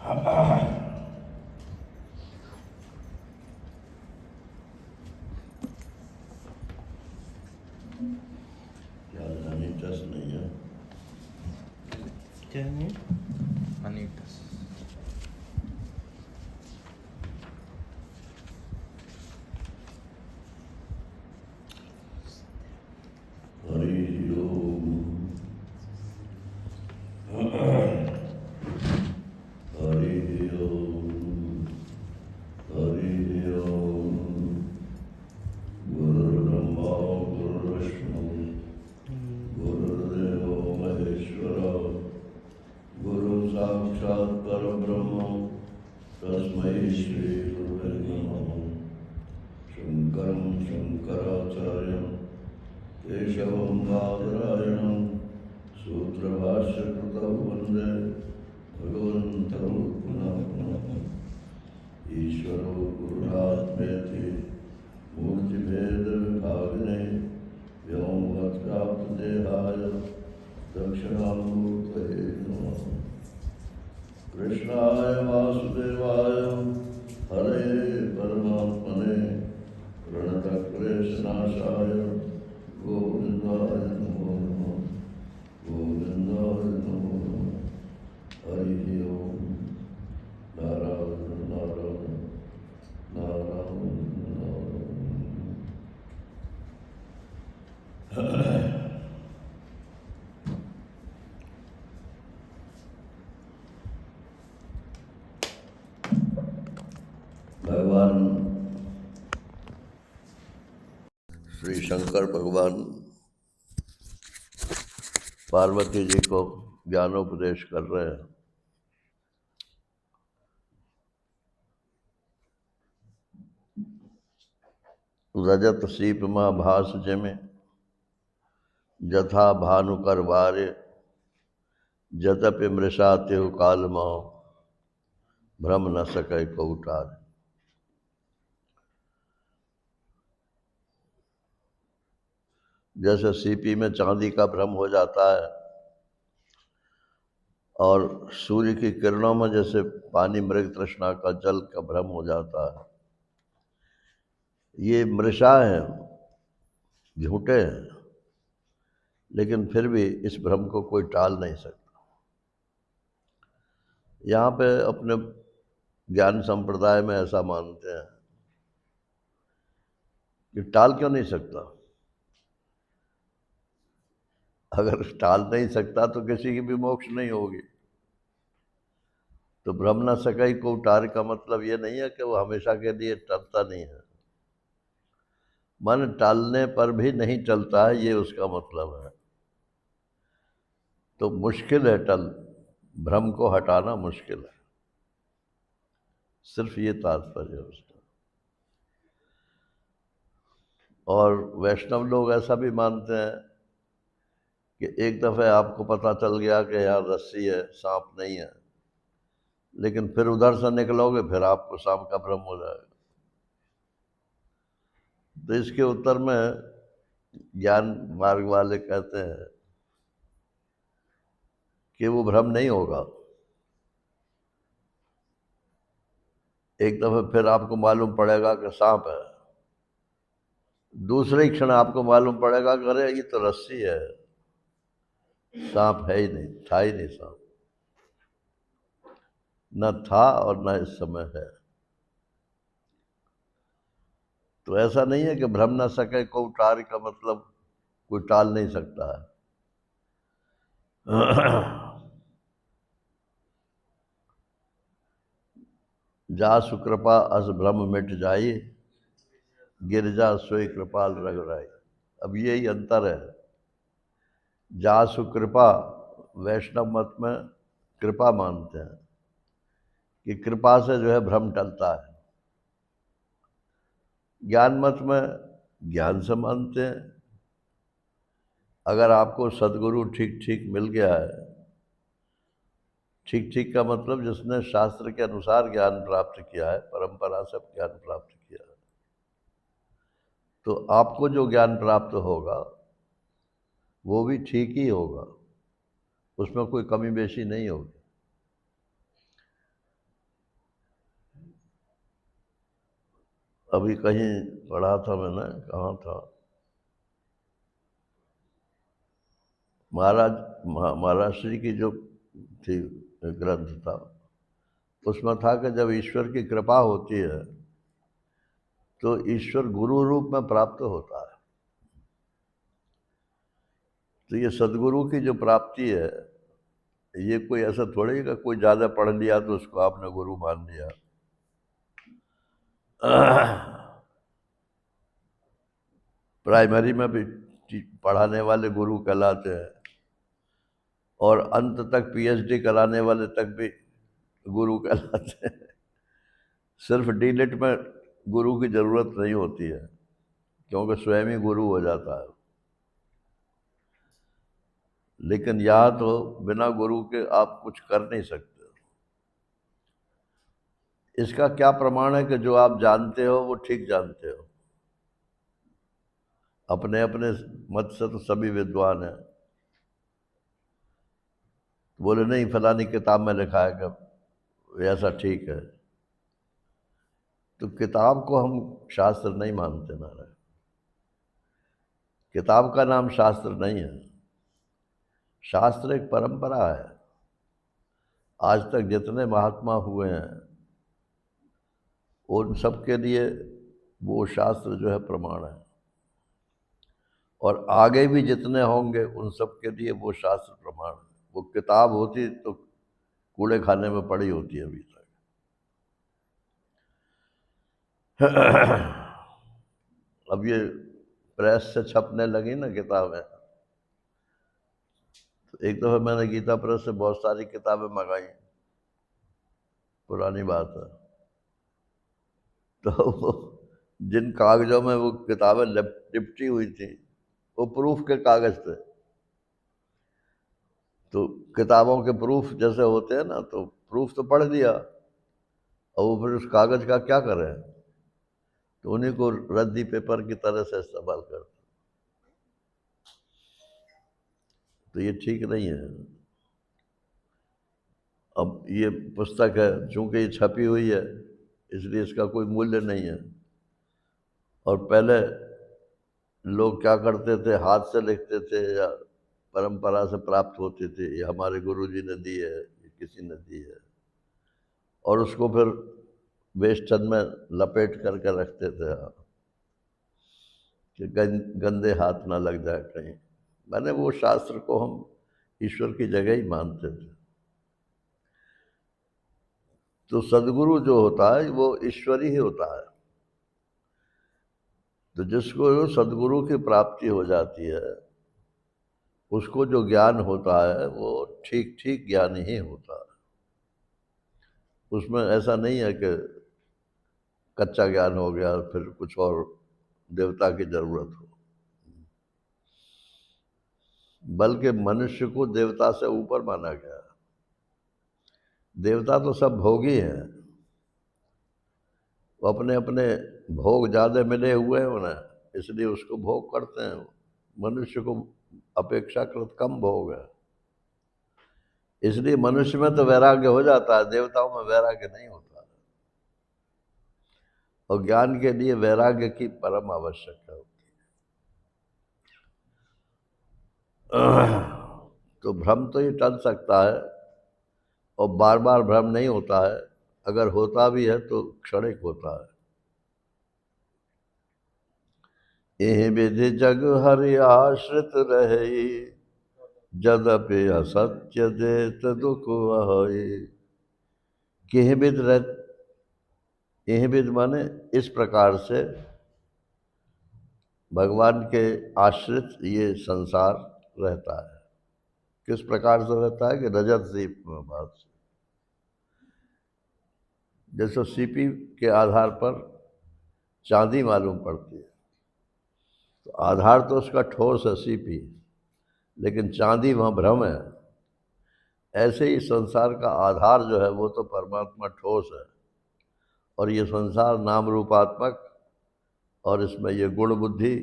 क्या अनिटस नहीं है? क्या नहीं? अनिटस। हरि ओम। हरि ओम। हरि ओम। गुरुर्ब्रह्मा गुरुर्विष्णु गुरुर्देवो महेश्वरा गुरु साक्षात् परब्रह्म तस्मै श्री गुरुवे नमः। शंकरं शंकराचार्यं केशवं बादरायणं सूत्रभाष्यकृतौ वन्दे भगवन्तं पुनः पुनः। ईश्वरो गुरुरात्मेति मूर्तिभेदविभागिने व्योमवद्व्याप्तदेहाय दक्षिणामूर्तये नमः। कृष्णाय वासुदेवाय हरे परमात्मने प्रणतक्लेशनाशाय गोविन्दाय नमो नमः। गोविन्दाय नमो नमः। हरि ओम। नारायण नारायण नारायण नारायण। भगवान श्री शंकर भगवान पार्वती जी को ज्ञानोपदेश कर रहे हैं। रजत सीप महाभास जमे जथा भानुकर वार्य जतपि मृषा त्यु काल माओ भ्रम न सके कौटार। जैसे सीपी में चांदी का भ्रम हो जाता है और सूर्य की किरणों में जैसे पानी मृग तृष्णा का जल का भ्रम हो जाता है। ये मृषा हैं, झूठे हैं, लेकिन फिर भी इस भ्रम को कोई टाल नहीं सकता। यहाँ पे अपने ज्ञान संप्रदाय में ऐसा मानते हैं कि टाल क्यों नहीं सकता। अगर टाल नहीं सकता तो किसी की भी मोक्ष नहीं होगी। तो भ्रम न सकई को उतार का मतलब ये नहीं है कि वो हमेशा के लिए टलता नहीं है। मन टालने पर भी नहीं चलता है, ये उसका मतलब है। तो मुश्किल है भ्रम को हटाना मुश्किल है, सिर्फ ये तात्पर्य है उसका। और वैष्णव लोग ऐसा भी मानते हैं कि एक दफ़े आपको पता चल गया कि यहाँ रस्सी है, सांप नहीं है, लेकिन फिर उधर से निकलोगे फिर आपको सांप का भ्रम हो जाएगा। तो इसके उत्तर में ज्ञान मार्ग वाले कहते हैं कि वो भ्रम नहीं होगा। एक दफ़े फिर आपको मालूम पड़ेगा कि सांप है, दूसरे क्षण आपको मालूम पड़ेगा कि अरे ये तो रस्सी है, सांप है ही नहीं, था ही नहीं सांप, न था और न इस समय है। तो ऐसा नहीं है कि भ्रम न सके को टार का मतलब कोई टाल नहीं सकता है। जा सुकृपा अस भ्रम मिट जाई गिरजा सोई कृपाल रघुराई। अब यही अंतर है। जा सुकृपा वैष्णव मत में कृपा मानते हैं कि कृपा से जो है भ्रम टलता है। ज्ञान मत में ज्ञान से मानते हैं। अगर आपको सदगुरु ठीक ठीक मिल गया है, ठीक ठीक का मतलब जिसने शास्त्र के अनुसार ज्ञान प्राप्त किया है, परंपरा से ज्ञान प्राप्त किया है, तो आपको जो ज्ञान प्राप्त होगा वो भी ठीक ही होगा, उसमें कोई कमी बेशी नहीं होगी। अभी कहीं पढ़ा था मैंने, कहाँ था, महाराज श्री की जो थी ग्रंथ था, उसमें था कि जब ईश्वर की कृपा होती है तो ईश्वर गुरु रूप में प्राप्त होता है। तो ये सदगुरु की जो प्राप्ति है, ये कोई ऐसा थोड़ी है कि कोई ज़्यादा पढ़ लिया तो उसको आपने गुरु मान लिया। प्राइमरी में भी पढ़ाने वाले गुरु कहलाते हैं, और अंत तक पीएचडी कराने वाले तक भी गुरु कहलाते हैं। सिर्फ डीलिट में गुरु की ज़रूरत नहीं होती है, क्योंकि स्वयं ही गुरु हो जाता है। लेकिन यहाँ तो बिना गुरु के आप कुछ कर नहीं सकते। इसका क्या प्रमाण है कि जो आप जानते हो वो ठीक जानते हो? अपने अपने मत से तो सभी विद्वान हैं। बोले नहीं, फलानी किताब में लिखा है कि ऐसा ठीक है। तो किताब को हम शास्त्र नहीं मानते नारायण। किताब का नाम शास्त्र नहीं है। शास्त्र एक परंपरा है। आज तक जितने महात्मा हुए हैं उन सब के लिए वो शास्त्र जो है प्रमाण है, और आगे भी जितने होंगे उन सब के लिए वो शास्त्र प्रमाण है। वो किताब होती तो कूड़े खाने में पड़ी होती है अभी तक। अब ये प्रेस से छपने लगी ना किताबें, तो एक दफ़ा मैंने गीता प्रेस से बहुत सारी किताबें मंगाई, पुरानी बात है। तो जिन कागजों में वो किताबें लिपटी हुई थी वो प्रूफ के कागज थे। तो किताबों के प्रूफ जैसे होते हैं ना, तो प्रूफ तो पढ़ लिया, और वो फिर उस कागज का क्या करें, तो उन्हीं को रद्दी पेपर की तरह से इस्तेमाल करते। तो ये ठीक नहीं है। अब ये पुस्तक है, चूंकि ये छपी हुई है इसलिए इसका कोई मूल्य नहीं है। और पहले लोग क्या करते थे, हाथ से लिखते थे या परंपरा से प्राप्त होती थी, ये हमारे गुरुजी ने दी है, ये किसी ने दी है, और उसको फिर वेस्टर्न में लपेट करके रखते थे कि गंदे हाथ ना लग जाए कहीं। मैंने वो शास्त्र को हम ईश्वर की जगह ही मानते थे। तो सदगुरु जो होता है वो ईश्वरी ही होता है। तो जिसको सदगुरु की प्राप्ति हो जाती है उसको जो ज्ञान होता है वो ठीक ठीक ज्ञान ही होता है। उसमें ऐसा नहीं है कि कच्चा ज्ञान हो गया फिर कुछ और देवता की जरूरत हो, बल्कि मनुष्य को देवता से ऊपर माना गया। देवता तो सब भोगी हैं, वो अपने अपने भोग ज़्यादा मिले हुए हैं उन्हें, इसलिए उसको भोग करते हैं। मनुष्य को अपेक्षाकृत कम भोग है, इसलिए मनुष्य में तो वैराग्य हो जाता है, देवताओं में वैराग्य नहीं होता। और ज्ञान के लिए वैराग्य की परम आवश्यकता होती है। तो भ्रम तो ये टल सकता है, और बार बार भ्रम नहीं होता है। अगर होता भी है तो क्षणिक होता है। यही विधि जग हरि आश्रित रहे, जदपि असत्य देत दुख वही। किह विध यही विध माने इस प्रकार से भगवान के आश्रित ये संसार रहता है। किस प्रकार से रहता है कि रजत दीप में बात से, जैसे सीपी के आधार पर चांदी मालूम पड़ती है, तो आधार तो उसका ठोस है सीपी, लेकिन चांदी वहाँ भ्रम है। ऐसे ही संसार का आधार जो है वो तो परमात्मा ठोस है, और ये संसार नाम रूपात्मक, और इसमें ये गुण बुद्धि,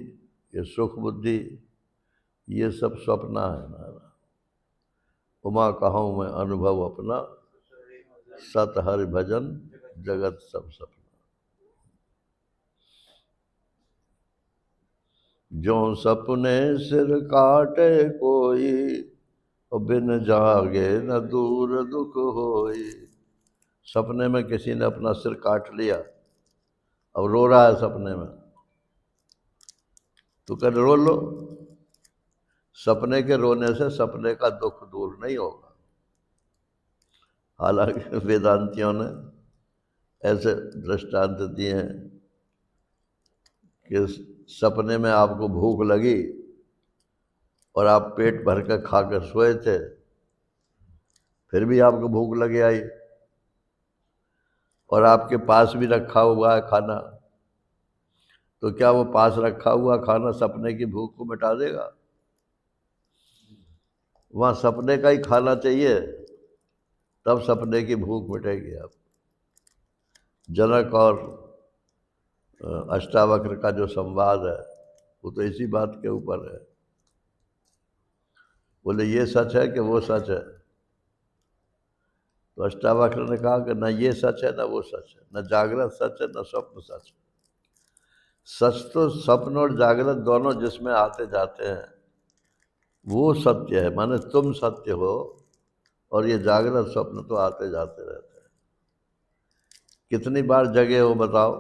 ये सुख बुद्धि, ये सब स्वप्न है नारा। उमा कहूँ मैं अनुभव अपना, सत हरि भजन जगत सब सपना। जो सपने सिर काटे कोई, और बिन जागे न दूर दुख होई। सपने में किसी ने अपना सिर काट लिया, अब रो रहा है सपने में, तो कह रो लो। सपने के रोने से सपने का दुख दूर नहीं होगा। हालांकि वेदांतियों ने ऐसे दृष्टांत दिए हैं कि सपने में आपको भूख लगी और आप पेट भर कर खाकर सोए थे, फिर भी आपको भूख लगी आई, और आपके पास भी रखा हुआ है खाना, तो क्या वो पास रखा हुआ खाना सपने की भूख को मिटा देगा? वहाँ सपने का ही खाना चाहिए, तब सपने की भूख मिटेगी। आप जनक और अष्टावक्र का जो संवाद है वो तो इसी बात के ऊपर है। बोले ये सच है कि वो सच है? तो अष्टावक्र ने कहा कि न ये सच है न वो सच है, न जागृत सच है न स्वप्न सच है। सच तो स्वप्न और जागृत दोनों जिसमें आते जाते हैं वो सत्य है, माने तुम सत्य हो, और ये जागृत स्वप्न तो आते जाते रहते हैं। कितनी बार जगे हो बताओ,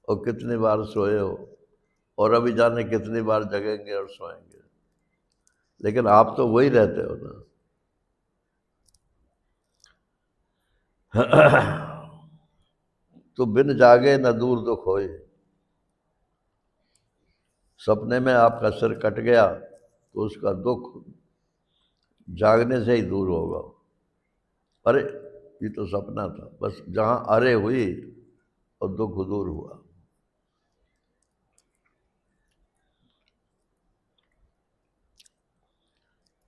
और कितनी बार सोए हो, और अभी जाने कितनी बार जगेंगे और सोएंगे, लेकिन आप तो वही रहते हो ना। तो बिन जागे न दूर दुख होए। सपने में आपका सिर कट गया तो उसका दुख जागने से ही दूर होगा। अरे ये तो सपना था, बस जहां अरे हुई और दुख दूर हुआ।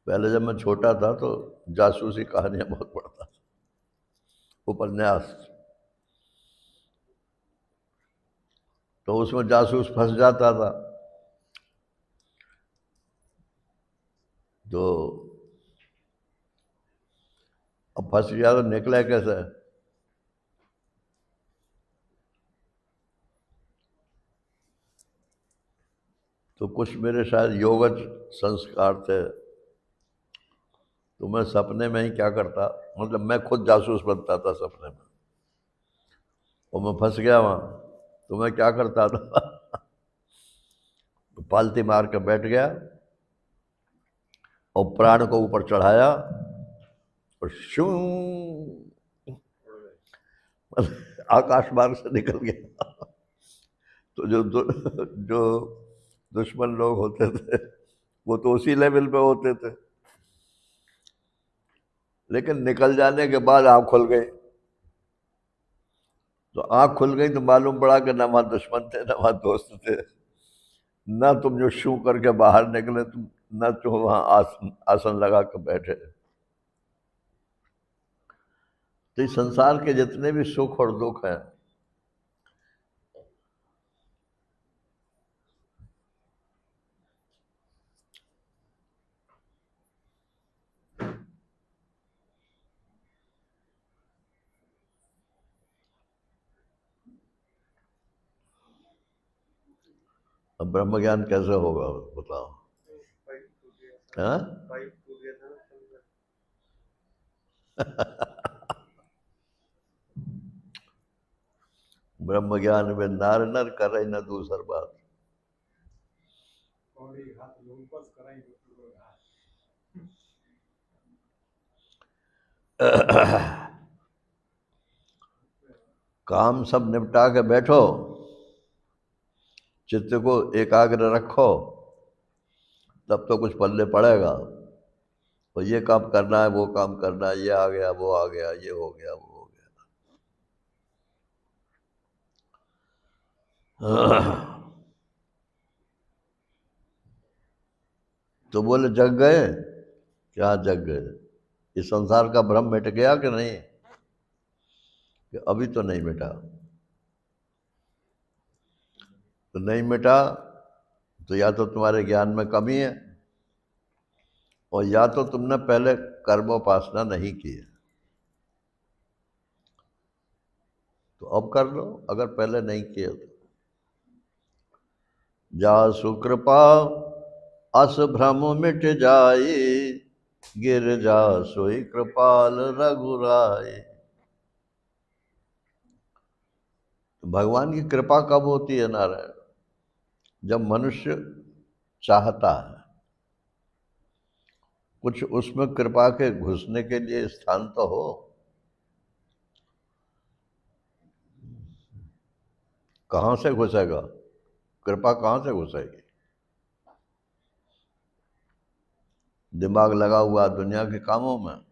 पहले जब मैं छोटा था तो जासूसी कहानियां बहुत पढ़ता था, उपन्यास। तो उसमें जासूस फंस जाता था, तो अब फंस गया तो निकले कैसे? तो कुछ मेरे शायद योगज संस्कार थे, तो मैं सपने में ही क्या करता, मतलब मैं खुद जासूस बनता था सपने में, और मैं फंस गया वहाँ, तो मैं क्या करता था तो पालती मार कर बैठ गया और प्राण को ऊपर चढ़ाया और शू आकाश मार्ग से निकल गया। तो जो दुश्मन लोग होते थे वो तो उसी लेवल पे होते थे, लेकिन निकल जाने के बाद आँख खुल गई। तो आँख खुल गई तो मालूम पड़ा कि ना वहाँ दुश्मन थे ना वहाँ दोस्त थे, ना तुम जो शू करके बाहर निकले तुम, ना तुम वहाँ आसन आसन लगा कर बैठे। तो इस संसार के जितने भी सुख और दुख हैं, अब ब्रह्म ज्ञान कैसे होगा बताओ? हाँ? ब्रह्म ज्ञान में नार नर करे न दूसर बात। काम सब निपटा के बैठो, चित्त को एकाग्र रखो, तब तो कुछ पल्ले पड़ेगा। और ये काम करना है, वो काम करना है, ये आ गया वो आ गया, ये हो गया वो हो गया। तो बोले जग गए? क्या जग गए? इस संसार का भ्रम मिट गया कि नहीं? कि अभी तो नहीं मिटा। तो नहीं मिटा तो या तो तुम्हारे ज्ञान में कमी है, और या तो तुमने पहले कर्मोपासना नहीं की है। तो अब कर लो, अगर पहले नहीं किए तो। जासु कृपा अस भ्रम मिट जाए, गिर जा सोई कृपाल रघुराई। भगवान की कृपा कब होती है नारायण? जब मनुष्य चाहता है। कुछ उसमें कृपा के घुसने के लिए स्थान तो हो। कहां से घुसेगा? कृपा कहां से घुसेगी? दिमाग लगा हुआ दुनिया के कामों में,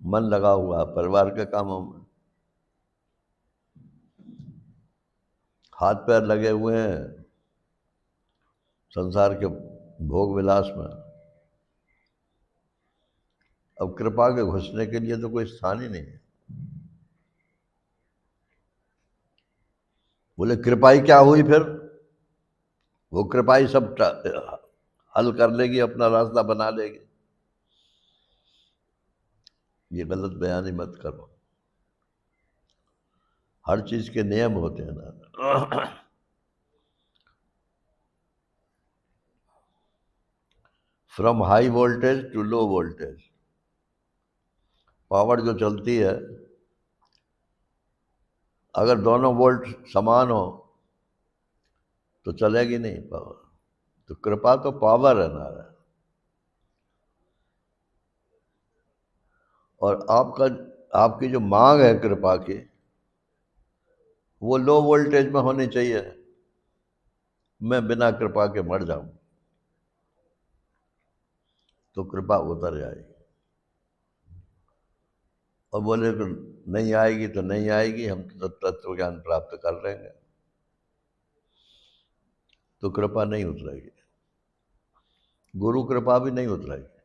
मन लगा हुआ परिवार के कामों में, हाथ पैर लगे हुए हैं संसार के भोग विलास में। अब कृपा के घुसने के लिए तो कोई स्थान ही नहीं है। बोले कृपाई क्या हुई फिर? वो कृपाई सब हल कर लेगी, अपना रास्ता बना लेगी। ये गलत बयानी मत करो। हर चीज के नियम होते हैं ना। From high voltage to low voltage power जो चलती है, अगर दोनों वोल्ट समान हो तो चलेगी नहीं पावर। तो कृपा तो पावर है नारायण। और आपकी जो मांग है कृपा की, वो लो वोल्टेज में होनी चाहिए। मैं बिना कृपा के मर जाऊं तो कृपा उतर जाएगी। और बोले कि नहीं आएगी तो नहीं आएगी, हम तो तत्व ज्ञान प्राप्त कर लेंगे, तो कृपा नहीं उतरेगी। गुरु कृपा भी नहीं उतरेगी।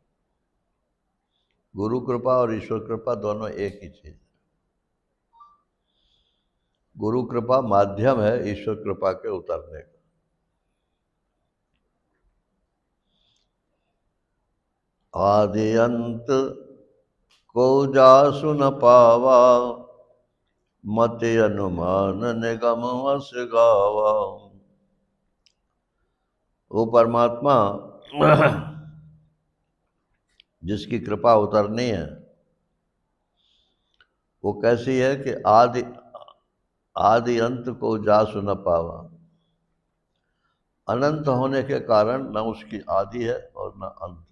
गुरु कृपा और ईश्वर कृपा दोनों एक ही चीज। गुरु कृपा माध्यम है ईश्वर कृपा के उतरने का। आदि अंत को जासु न पावा, मति अनुमान निगम वस गावा। वो परमात्मा जिसकी कृपा उतरनी है, वो कैसी है कि आदि अंत को जासु न पावा। अनंत होने के कारण न उसकी आदि है और न अंत है।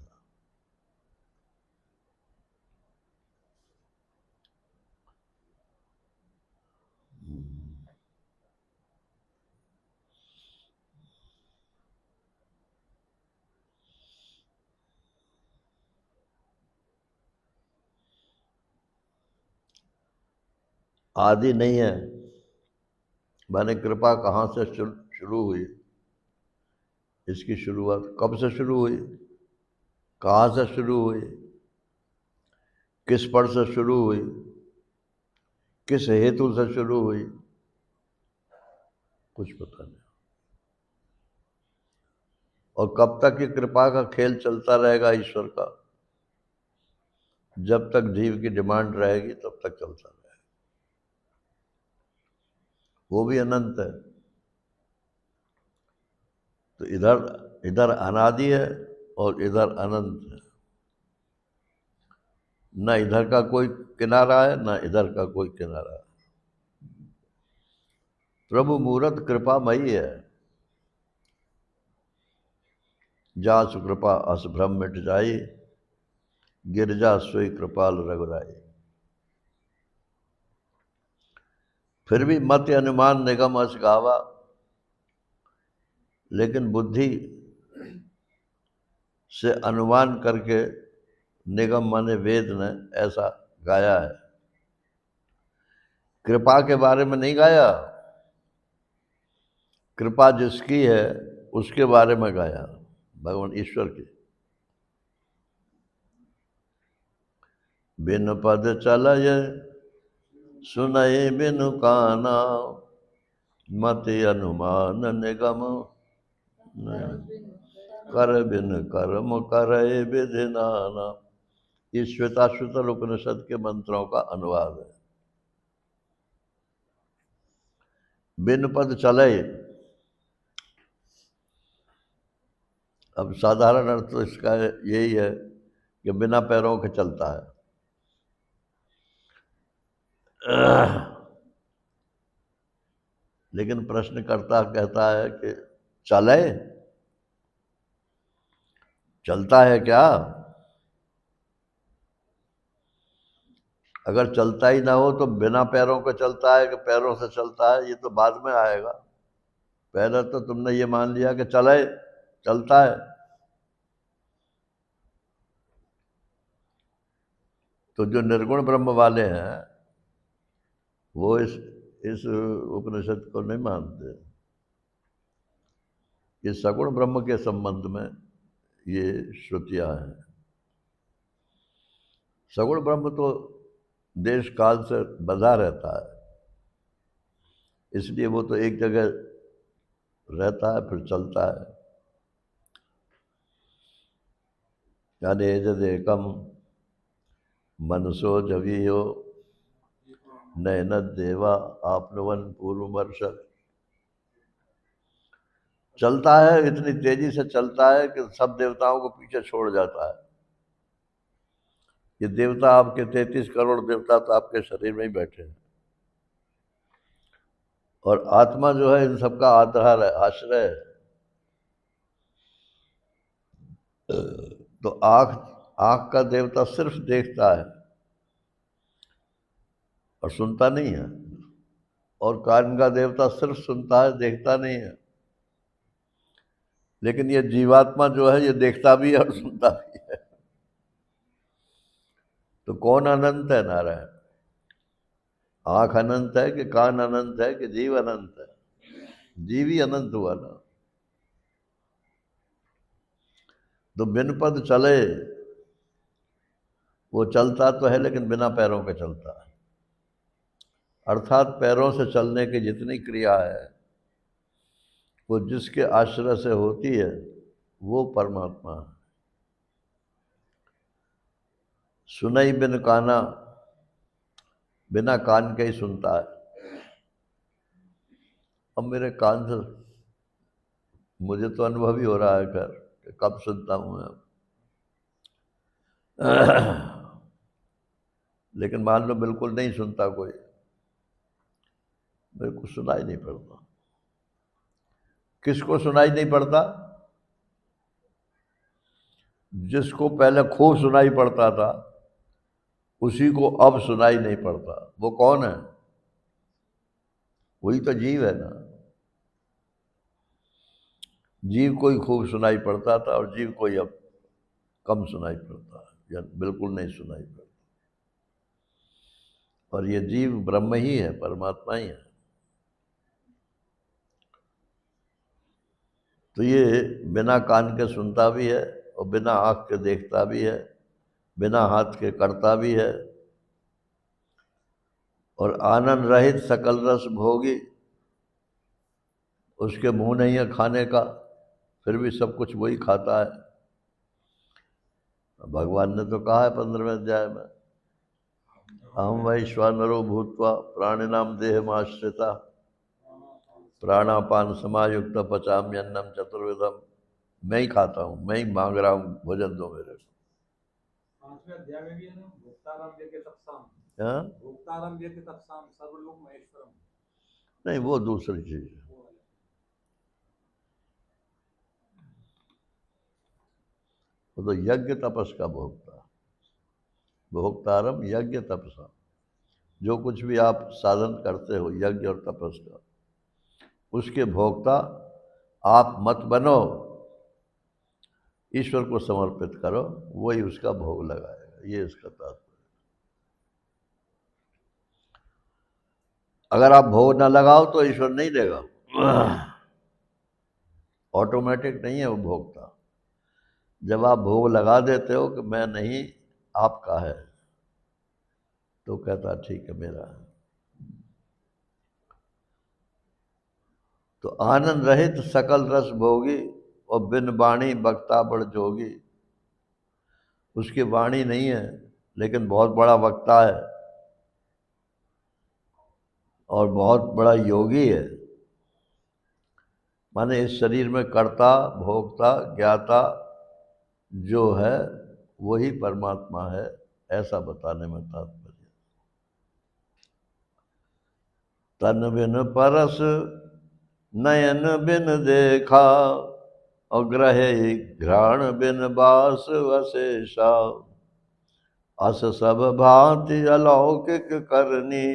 आदि नहीं है। मैंने कृपा कहाँ से शुरू हुई? इसकी शुरुआत कब से शुरू हुई? कहाँ से शुरू हुई? किस पर से शुरू हुई? किस हेतु से शुरू हुई? कुछ पता नहीं। और कब तक ये कृपा का खेल चलता रहेगा ईश्वर का? जब तक जीव की डिमांड रहेगी तब तक चलता रहेगा। वो भी अनंत है। तो इधर इधर अनादि है और इधर अनंत है। न इधर का कोई किनारा है, न इधर का कोई किनारा है। प्रभु मूरत कृपामयी है। जासु कृपा अस भ्रम मिट जाई, गिरजा सोई कृपाल रघुराई। फिर भी मत अनुमान निगम अस गावा। लेकिन बुद्धि से अनुमान करके निगम माने वेद ने ऐसा गाया है। कृपा के बारे में नहीं गाया, कृपा जिसकी है उसके बारे में गाया, भगवान ईश्वर की। बिन पद चलय सुनय बिनु काना, मति अनुमान निगम कर बिन कर्म करे विधि नाना। ये श्वेताश्वतर उपनिषद के मंत्रों का अनुवाद है। बिन पद चले, अब साधारण अर्थ तो इसका यही है कि बिना पैरों के चलता है। लेकिन प्रश्नकर्ता कहता है कि चले, चलता है क्या? अगर चलता ही ना हो तो बिना पैरों के चलता है कि पैरों से चलता है, ये तो बाद में आएगा। पहले तो तुमने ये मान लिया कि चले, चलता है। तो जो निर्गुण ब्रह्म वाले हैं वो इस उपनिषद को नहीं मानते। ये सगुण ब्रह्म के संबंध में ये श्रुतियां हैं। सगुण ब्रह्म तो देश काल से बंधा रहता है, इसलिए वो तो एक जगह रहता है फिर चलता है। यानी जदेकम मनसो जवीयो नयन देवा आपनवन पूर्वमर्श। चलता है, इतनी तेजी से चलता है कि सब देवताओं को पीछे छोड़ जाता है। ये देवता आपके 33 करोड़ देवता तो आपके शरीर में ही बैठे हैं, और आत्मा जो है इन सबका आधार है, आश्रय है। तो आंख का देवता सिर्फ देखता है और सुनता नहीं है, और कान का देवता सिर्फ सुनता है, देखता नहीं है। लेकिन ये जीवात्मा जो है ये देखता भी है और सुनता भी है। तो कौन अनंत है नारायण? आंख अनंत है कि कान अनंत है कि जीव अनंत है? जीव ही अनंत हुआ ना। तो बिन पद चले, वो चलता तो है लेकिन बिना पैरों के चलता है। अर्थात पैरों से चलने की जितनी क्रिया है वो जिसके आश्रय से होती है वो परमात्मा है। सुनई बिन काना, बिना कान के ही सुनता है। अब मेरे कान से मुझे तो अनुभव ही हो रहा है खैर कि कब सुनता हूँ मैं। लेकिन मान लो बिल्कुल नहीं सुनता कोई, मेरे को सुनाई नहीं पड़ता। किसको सुनाई नहीं पड़ता? जिसको पहले खूब सुनाई पड़ता था उसी को अब सुनाई नहीं पड़ता। वो कौन है? वही तो जीव है ना। जीव को ही खूब सुनाई पड़ता था और जीव को ही अब कम सुनाई पड़ता है या बिल्कुल नहीं सुनाई पड़ता। और ये जीव ब्रह्म ही है, परमात्मा ही है। तो ये बिना कान के सुनता भी है और बिना आँख के देखता भी है, बिना हाथ के करता भी है, और आनंद रहित सकल रस भोगी। उसके मुंह नहीं है खाने का, फिर भी सब कुछ वही खाता है। भगवान ने तो कहा है 15वें अध्याय में, अहम वैश्वानरो भूत्वा प्राणिनाम देहमाश्रिता प्राणापान समायुक्त पचाम्यन्नम चतुर्विधम। मैं ही खाता हूँ, मैं ही मांग रहा हूँ भोजन दो मेरे को। 5वें अध्याय में भी है ना, भोक्तारम व्यक्ति तपसाम, हाँ? भोक्तारम व्यक्ति तपसाम सर्वलोक महेश्वरम। नहीं, वो दूसरी चीज है। वो तो यज्ञ तपस का भोक्ता। भोक्तारम यज्ञ तपसा। जो कुछ भी आप साधन करते हो यज्ञ और तपस का, उसके भोक्ता आप मत बनो, ईश्वर को समर्पित करो, वही उसका भोग लगाएगा। ये इसका तात्पर्य। अगर आप भोग ना लगाओ तो ईश्वर नहीं देगा। ऑटोमेटिक नहीं है वो भोगता। जब आप भोग लगा देते हो कि मैं नहीं, आपका है, तो कहता ठीक है मेरा है। तो आनंद रहित सकल रस भोगी और बिन वाणी वक्ता बड़ जोगी। उसकी वाणी नहीं है लेकिन बहुत बड़ा वक्ता है और बहुत बड़ा योगी है। माने इस शरीर में कर्ता, भोक्ता, ज्ञाता जो है वही परमात्मा है, ऐसा बताने में तात्पर्य। तन बिन परस नयन बिन देखा, और ग्रहे घ्राण बिन बास वशेषा। अस सब भांति अलौकिक करनी,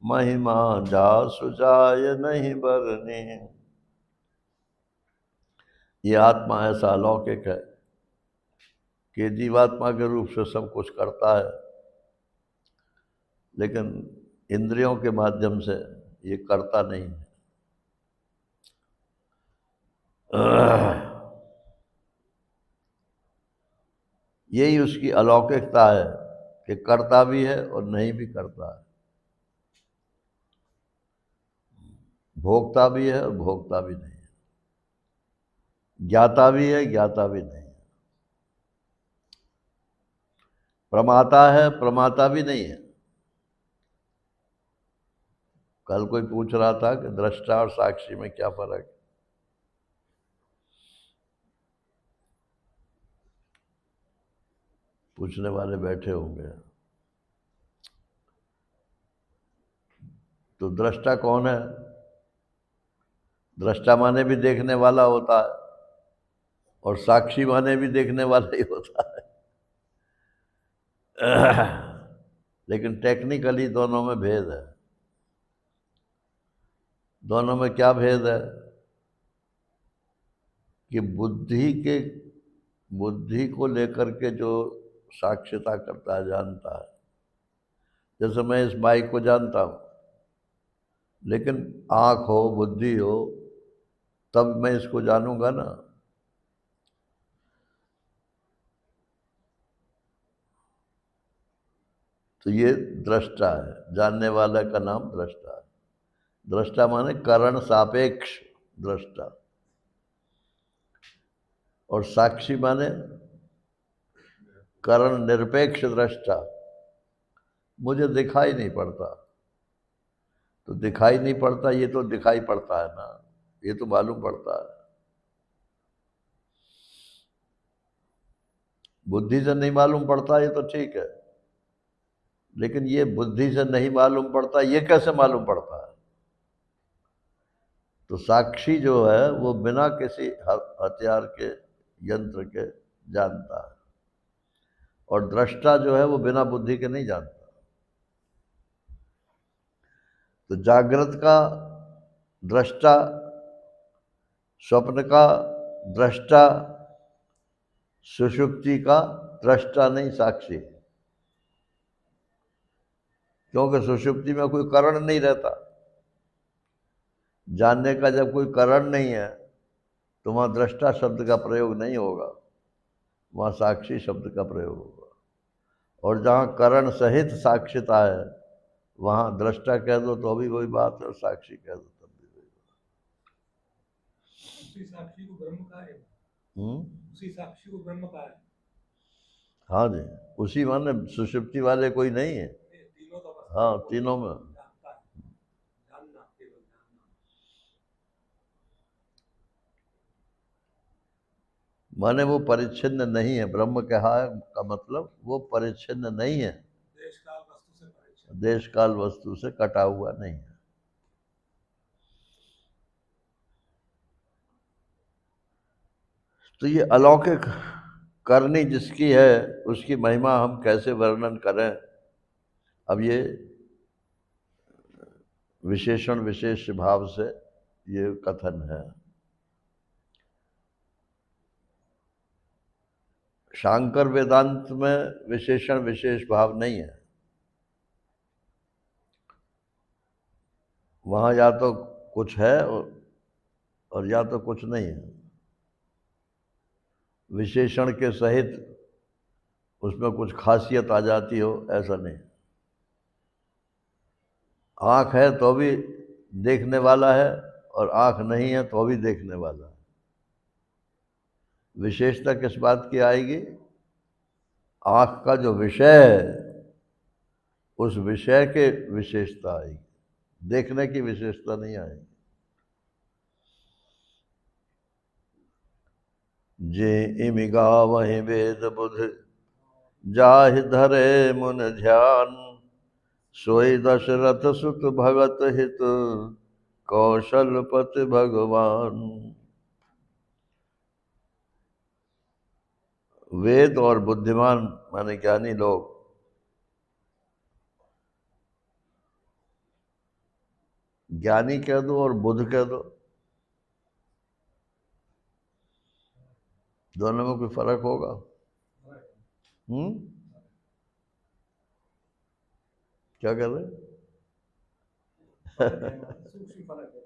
महिमा जासु जाय नहीं बरनी। ये आत्मा ऐसा अलौकिक है कि जीवात्मा के रूप से सब कुछ करता है, लेकिन इंद्रियों के माध्यम से ये करता नहीं है। यही उसकी अलौकिकता है कि करता भी है और नहीं भी करता है, भोगता भी है और भोगता भी नहीं है, ज्ञाता भी है, ज्ञाता भी नहीं है, प्रमाता है, प्रमाता भी नहीं है। कल कोई पूछ रहा था कि दृष्टा और साक्षी में क्या फर्क है। पूछने वाले बैठे होंगे। तो दृष्टा कौन है? दृष्टा माने भी देखने वाला होता है और साक्षी माने भी देखने वाला ही होता है। लेकिन टेक्निकली दोनों में भेद है। दोनों में क्या भेद है कि बुद्धि को लेकर के जो साक्ष्यता करता है, जानता है। जैसे मैं इस बाइक को जानता हूँ, लेकिन आँख हो, बुद्धि हो, तब मैं इसको जानूंगा ना। तो ये दृष्टा है, जानने वाला का नाम दृष्टा है। दृष्टा माने करण सापेक्ष दृष्टा, और साक्षी माने करण निरपेक्ष दृष्टा। मुझे दिखाई नहीं पड़ता, तो दिखाई नहीं पड़ता, ये तो दिखाई पड़ता है ना, ये तो मालूम पड़ता है। बुद्धि से नहीं मालूम पड़ता, ये तो ठीक है, लेकिन ये बुद्धि से नहीं मालूम पड़ता, ये कैसे मालूम पड़ता है? तो साक्षी जो है वो बिना किसी हथियार के, यंत्र के जानता है, और दृष्टा जो है वो बिना बुद्धि के नहीं जानता। तो जागृत का दृष्टा, स्वप्न का दृष्टा, सुषुप्ति का दृष्टा नहीं, साक्षी। क्योंकि सुषुप्ति में कोई कारण नहीं रहता। जानने का जब कोई कारण नहीं है तो वहाँ दृष्टा शब्द का प्रयोग नहीं होगा, वहाँ साक्षी शब्द का प्रयोग होगा। और जहाँ करण सहित साक्षिता है, वहाँ दृष्टा कह दो तो भी वही बात है, और साक्षी कह दो तब भी वही उसी साक्षी को ब्रह्म का है। बात। उसी साक्षी को ब्रह्म का है। हाँ जी, उसी माने सुषुप्ति वाले कोई नहीं है। तीनों तो बस हाँ, तीनों में। जानता है, जानना, केवल जानना। माने वो परिच्छिन्न नहीं है। ब्रह्म कहा है का मतलब वो परिच्छिन्न नहीं है, देश काल वस्तु से परिचित। देश काल वस्तु से कटा हुआ नहीं है। तो ये अलौकिक करनी जिसकी है, उसकी महिमा हम कैसे वर्णन करें? अब ये विशेषण विशेष भाव से ये कथन है। शांकर वेदांत में विशेषण विशेष भाव नहीं है। वहाँ या तो कुछ है और या तो कुछ नहीं है। विशेषण के सहित उसमें कुछ खासियत आ जाती हो, ऐसा नहीं। आँख है तो भी देखने वाला है, और आँख नहीं है तो भी देखने वाला है। विशेषता किस बात की आएगी? आँख का जो विषय है उस विषय के विशेषता आएगी, देखने की विशेषता नहीं आएगी। जे इमि गावहि वेद बुध जाहि धरे मुन ध्यान। सोई दशरथ सुत भगत हित कौशलपति भगवान। वेद और बुद्धिमान माने ज्ञानी लोग ज्ञानी कह दो और बुद्ध कह दो, दोनों में कोई फर्क होगा? क्या कह रहे? सूक्ष्म फर्क है।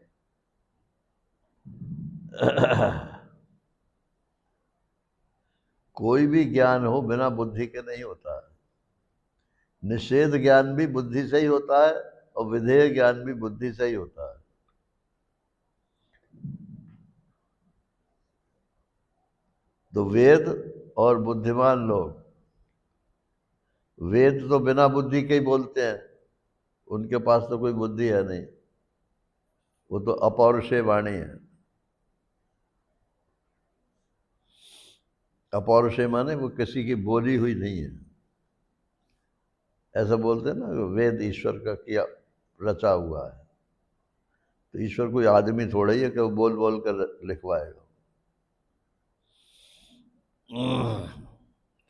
कोई भी ज्ञान हो बिना बुद्धि के नहीं होता है। निषेध ज्ञान भी बुद्धि से ही होता है और विधेय ज्ञान भी बुद्धि से ही होता है। तो वेद और बुद्धिमान लोग, वेद तो बिना बुद्धि के ही बोलते हैं, उनके पास तो कोई बुद्धि है नहीं, वो तो अपौरुषेय वाणी है। अपौरुषेय माने वो किसी की बोली हुई नहीं है। ऐसा बोलते हैं ना, वेद ईश्वर का किया रचा हुआ है। तो ईश्वर कोई आदमी थोड़ा ही है कि वो बोल बोल कर लिखवाएगा।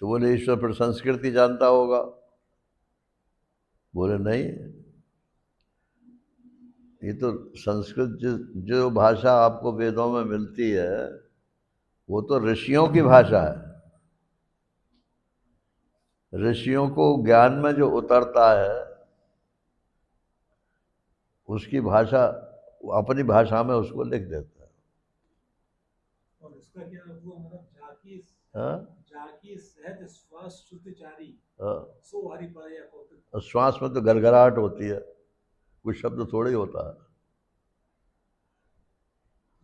तो बोले ईश्वर पर संस्कृति जानता होगा? बोले नहीं, ये तो संस्कृत जो भाषा आपको वेदों में मिलती है वो तो ऋषियों की भाषा है। ऋषियों को ज्ञान में जो उतरता है उसकी भाषा, अपनी भाषा में उसको लिख देता है। और इसका क्या हुआ, मतलब हाँ? जाकी सहज श्वास श्रुतिचारी हाँ। सो हरि पाया कौतुक। और श्वास में तो गड़गड़ाहट होती है, कुछ शब्द थोड़े ही होता है।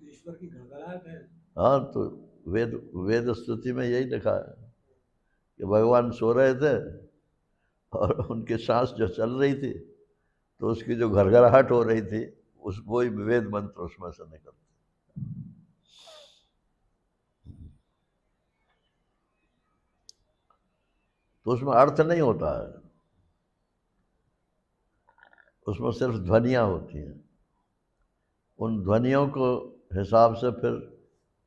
ईश्वर की गड़गड़ाहट है। हाँ, तो वेद वेद स्तुति में यही लिखा है कि भगवान सो रहे थे और उनकी सांस जो चल रही थी तो उसकी जो घरघराहट हो रही थी उस वही वेद मंत्र उसमें से निकलते। तो उसमें अर्थ नहीं होता है, उसमें सिर्फ ध्वनियाँ होती हैं। उन ध्वनियों को हिसाब से फिर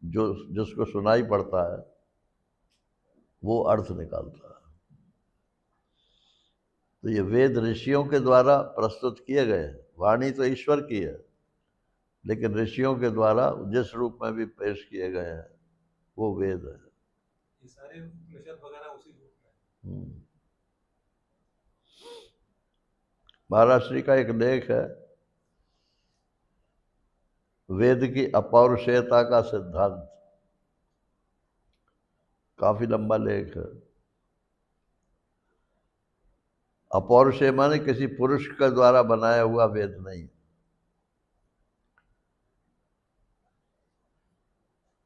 जो जिसको सुनाई पड़ता है वो अर्थ निकालता है। तो ये वेद ऋषियों के द्वारा प्रस्तुत किए गए हैं। वाणी तो ईश्वर की है, लेकिन ऋषियों के द्वारा जिस रूप में भी पेश किए गए हैं वो वेद है। ये सारे उपनिषद वगैरह उसी रूप में। महाराष्ट्री का एक लेख है, वेद की अपौरुषेयता का सिद्धांत, काफी लंबा लेख है। अपौरुषेय माने किसी पुरुष के द्वारा बनाया हुआ वेद नहीं।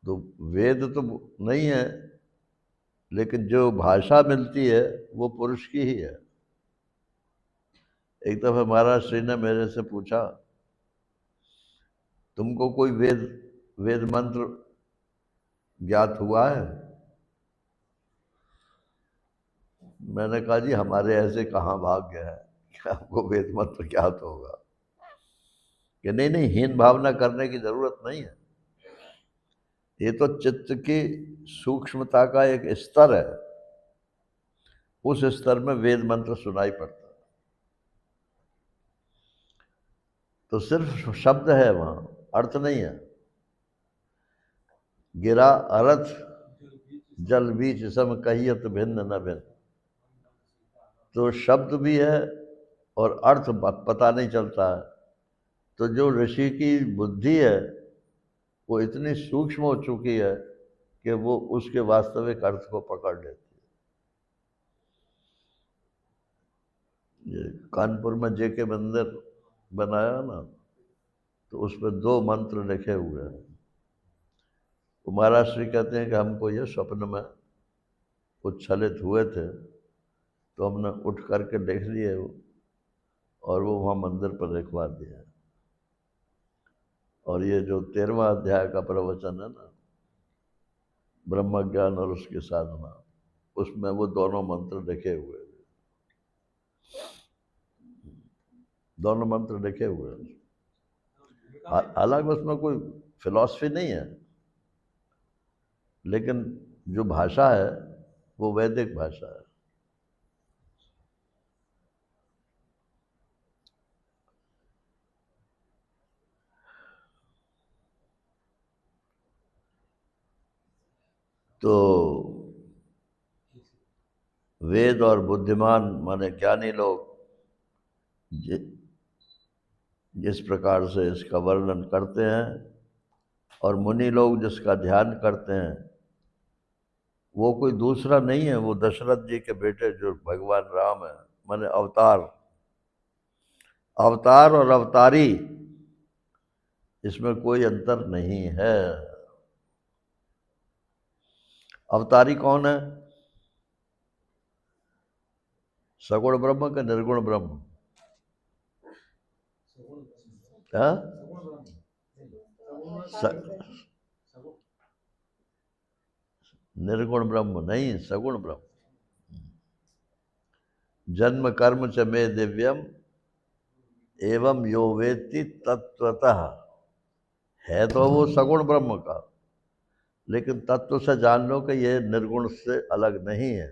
तो वेद तो नहीं है, लेकिन जो भाषा मिलती है वो पुरुष की ही है। एक दफा महाराज श्री ने मेरे से पूछा, तुमको कोई वेद मंत्र ज्ञात हुआ है? मैंने कहा जी हमारे ऐसे कहाँ भाग्य है कि आपको वेद मंत्र ज्ञात होगा। कि नहीं नहीं, हीन भावना करने की जरूरत नहीं है, ये तो चित्त की सूक्ष्मता का एक स्तर है, उस स्तर में वेद मंत्र सुनाई पड़ता है। तो सिर्फ शब्द है, वहां अर्थ नहीं है। गिरा अर्थ जल बीच सम कहियत भिन्न न भिन्न। तो शब्द भी है और अर्थ पता नहीं चलता है। तो जो ऋषि की बुद्धि है वो इतनी सूक्ष्म हो चुकी है कि वो उसके वास्तविक अर्थ को पकड़ लेती है। कानपुर में जेके मंदिर बनाया ना, तो उस पर 2 मंत्र लिखे हुए हैं। वो महाराज श्री कहते हैं कि हमको ये स्वप्न में उच्छलित हुए थे, तो हमने उठ करके लिख लिए और वो वहाँ मंदिर पर लिखवा दिया। और ये जो 13वां अध्याय का प्रवचन है ना, ब्रह्म ज्ञान और उसकी साधना, उसमें वो दोनों मंत्र लिखे हुए हैं, दोनों मंत्र लिखे हुए हैं। हालांकि उसमें कोई फिलॉसफी नहीं है, लेकिन जो भाषा है वो वैदिक भाषा है। तो वेद और बुद्धिमान माने ज्ञानी लोग जिस प्रकार से इसका वर्णन करते हैं और मुनि लोग जिसका ध्यान करते हैं, वो कोई दूसरा नहीं है, वो दशरथ जी के बेटे जो भगवान राम है, माने अवतार। अवतार और अवतारी, इसमें कोई अंतर नहीं है। अवतारी कौन है? सगुण ब्रह्म का निर्गुण ब्रह्म? हाँ? निर्गुण ब्रह्म नहीं, सगुण ब्रह्म। जन्म कर्म च मे दिव्यम एवं यो वेत्ति तत्वतः, है तो वो सगुण ब्रह्म का, लेकिन तत्व से जान लो कि ये निर्गुण से अलग नहीं है।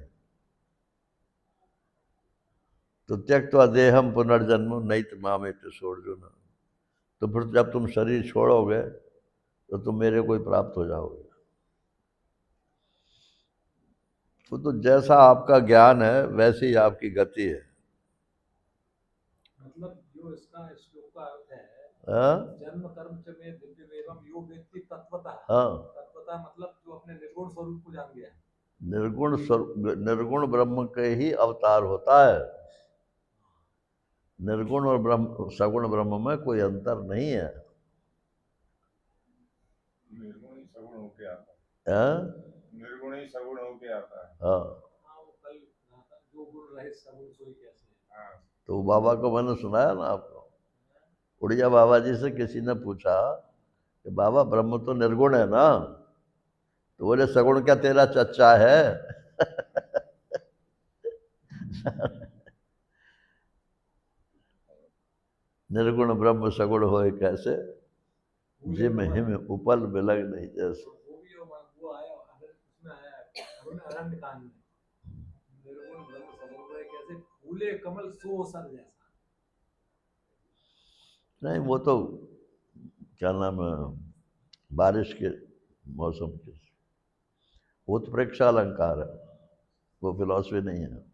तो त्यक्त्वा देहम पुनर्जन्म नैत मामेति सोऽर्जुन, तो फिर जब तुम शरीर छोड़ोगे तो तुम मेरे को ही प्राप्त हो जाओगे। तो जैसा आपका ज्ञान है वैसी ही आपकी गति है। मतलब जो इसका श्लोक का अर्थ है, हाँ? जन्म कर्म च में दिव्यमेवं यो वेत्ति तत्वतः। हाँ, तत्वतः मतलब जो अपने निर्गुण स्वरूप को जान गया। निर्गुण ब्रह्म के ही अवतार होता है। निर्गुण और ब्रह्म सगुण ब्रह्म में कोई अंतर नहीं है। निर्गुण ही सगुण होके आता हाँ? है, निर्गुण ही सगुण होके आता है। हाँ, हाँ, वो कल कहा था, जो गुण रहे सगुण सोई कैसे। हाँ, तो बाबा को मैंने सुनाया ना आपको, उड़िया बाबा जी से किसी ने पूछा कि बाबा ब्रह्म तो निर्गुण है ना? तो बोले सगुण क्या तेरा चच्चा है? निर्गुण ब्रह्म सगुण होए कैसे, जिम हिम उपल बिलग नहीं जैसे। वो भी वो आया उसमें आया अरण्य कांड में, निर्गुण ब्रह्म सगुण रहे कैसे, फूले कमल सो सर जैसा। नहीं, वो तो क्या नाम है, बारिश के मौसम के उत्प्रेक्षा अलंकार है, वो फिलॉसफी नहीं है।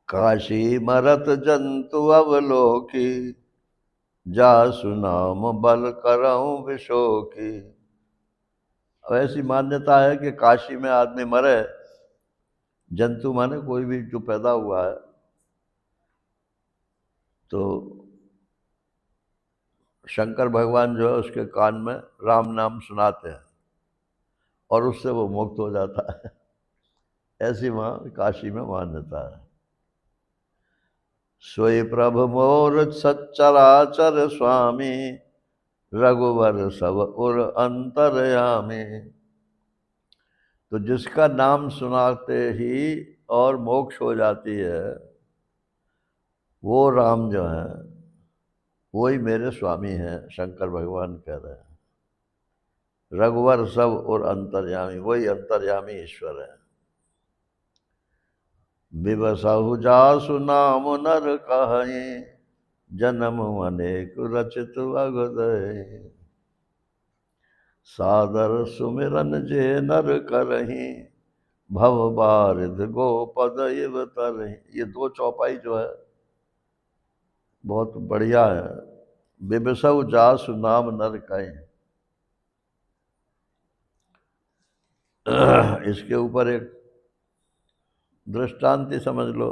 काशी मरत जंतु अवलोकी, जासु नाम बल करऊं विशोकी। अब ऐसी मान्यता है कि काशी में आदमी मरे, जंतु माने कोई भी जो पैदा हुआ है, तो शंकर भगवान जो है उसके कान में राम नाम सुनाते हैं और उससे वो मुक्त हो जाता है। ऐसी वहाँ काशी में मान्यता है। सोई प्रभु मोर सच्चराचर स्वामी, रघुवर सब उर अंतरयामी। तो जिसका नाम सुनाते ही और मोक्ष हो जाती है, वो राम जो है वही मेरे स्वामी हैं, शंकर भगवान कह रहे हैं। रघुवर सब और अंतर्यामी, वही अंतर्यामी ईश्वर है। विवसहु जासु नाम नर कहई, जन्म अनेक रचित अगदय। सादर सुमिरन जे नर करही, भव बारिध गोपद इव तरही। ये दो चौपाई जो है बहुत बढ़िया है। विवसहु जासु नाम नर कहीं, इसके ऊपर एक दृष्टांति समझ लो।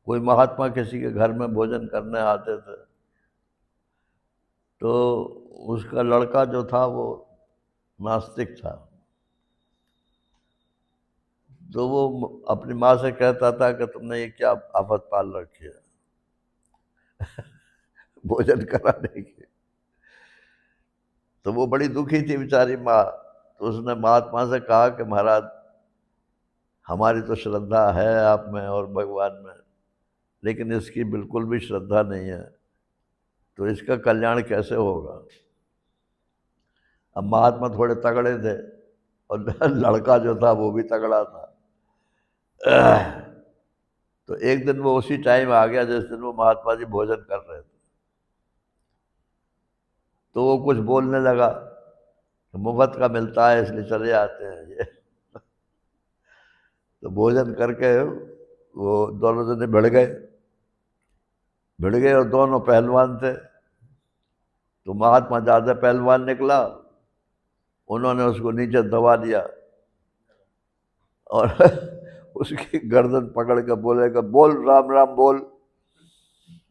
कोई महात्मा किसी के घर में भोजन करने आते थे, तो उसका लड़का जो था वो नास्तिक था, तो वो अपनी माँ से कहता था कि तुमने ये क्या आफत पाल रखी है। भोजन कराने के। तो वो बड़ी दुखी थी बेचारी माँ। तो उसने महात्मा से कहा कि महाराज, हमारी तो श्रद्धा है आप में और भगवान में, लेकिन इसकी बिल्कुल भी श्रद्धा नहीं है, तो इसका कल्याण कैसे होगा। अब महात्मा थोड़े तगड़े थे और लड़का जो था वो भी तगड़ा था। तो एक दिन वो उसी टाइम आ गया जिस दिन वो महात्मा जी भोजन कर रहे थे। तो वो कुछ बोलने लगा, मुफ्त का मिलता है इसलिए चले आते हैं ये। तो भोजन करके वो दोनों जने भिड़ गए और दोनों पहलवान थे। तो महात्मा ज़्यादा पहलवान निकला, उन्होंने उसको नीचे दबा दिया और उसकी गर्दन पकड़ कर बोलेगा, बोल राम राम बोल।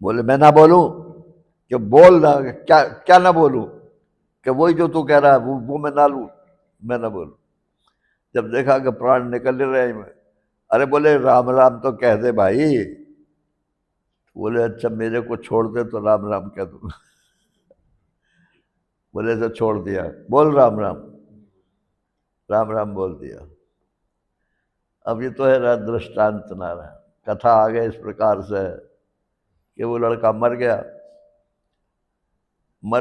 बोले मैं ना बोलूं? कि बोल ना, क्या क्या ना बोलूं? कि वही जो तू कह रहा है वो मैं ना लूं, मैं ना बोलूं। जब देखा कि प्राण निकल रहे हैं में, अरे बोले राम राम तो कह दे भाई। बोले अच्छा मेरे को छोड़ दे तो राम राम कह दूंगा। बोले तो छोड़ दिया, बोल राम राम। राम राम बोल दिया। अब ये तो है दृष्टांत नारायण। कथा आगे इस प्रकार से है कि वो लड़का मर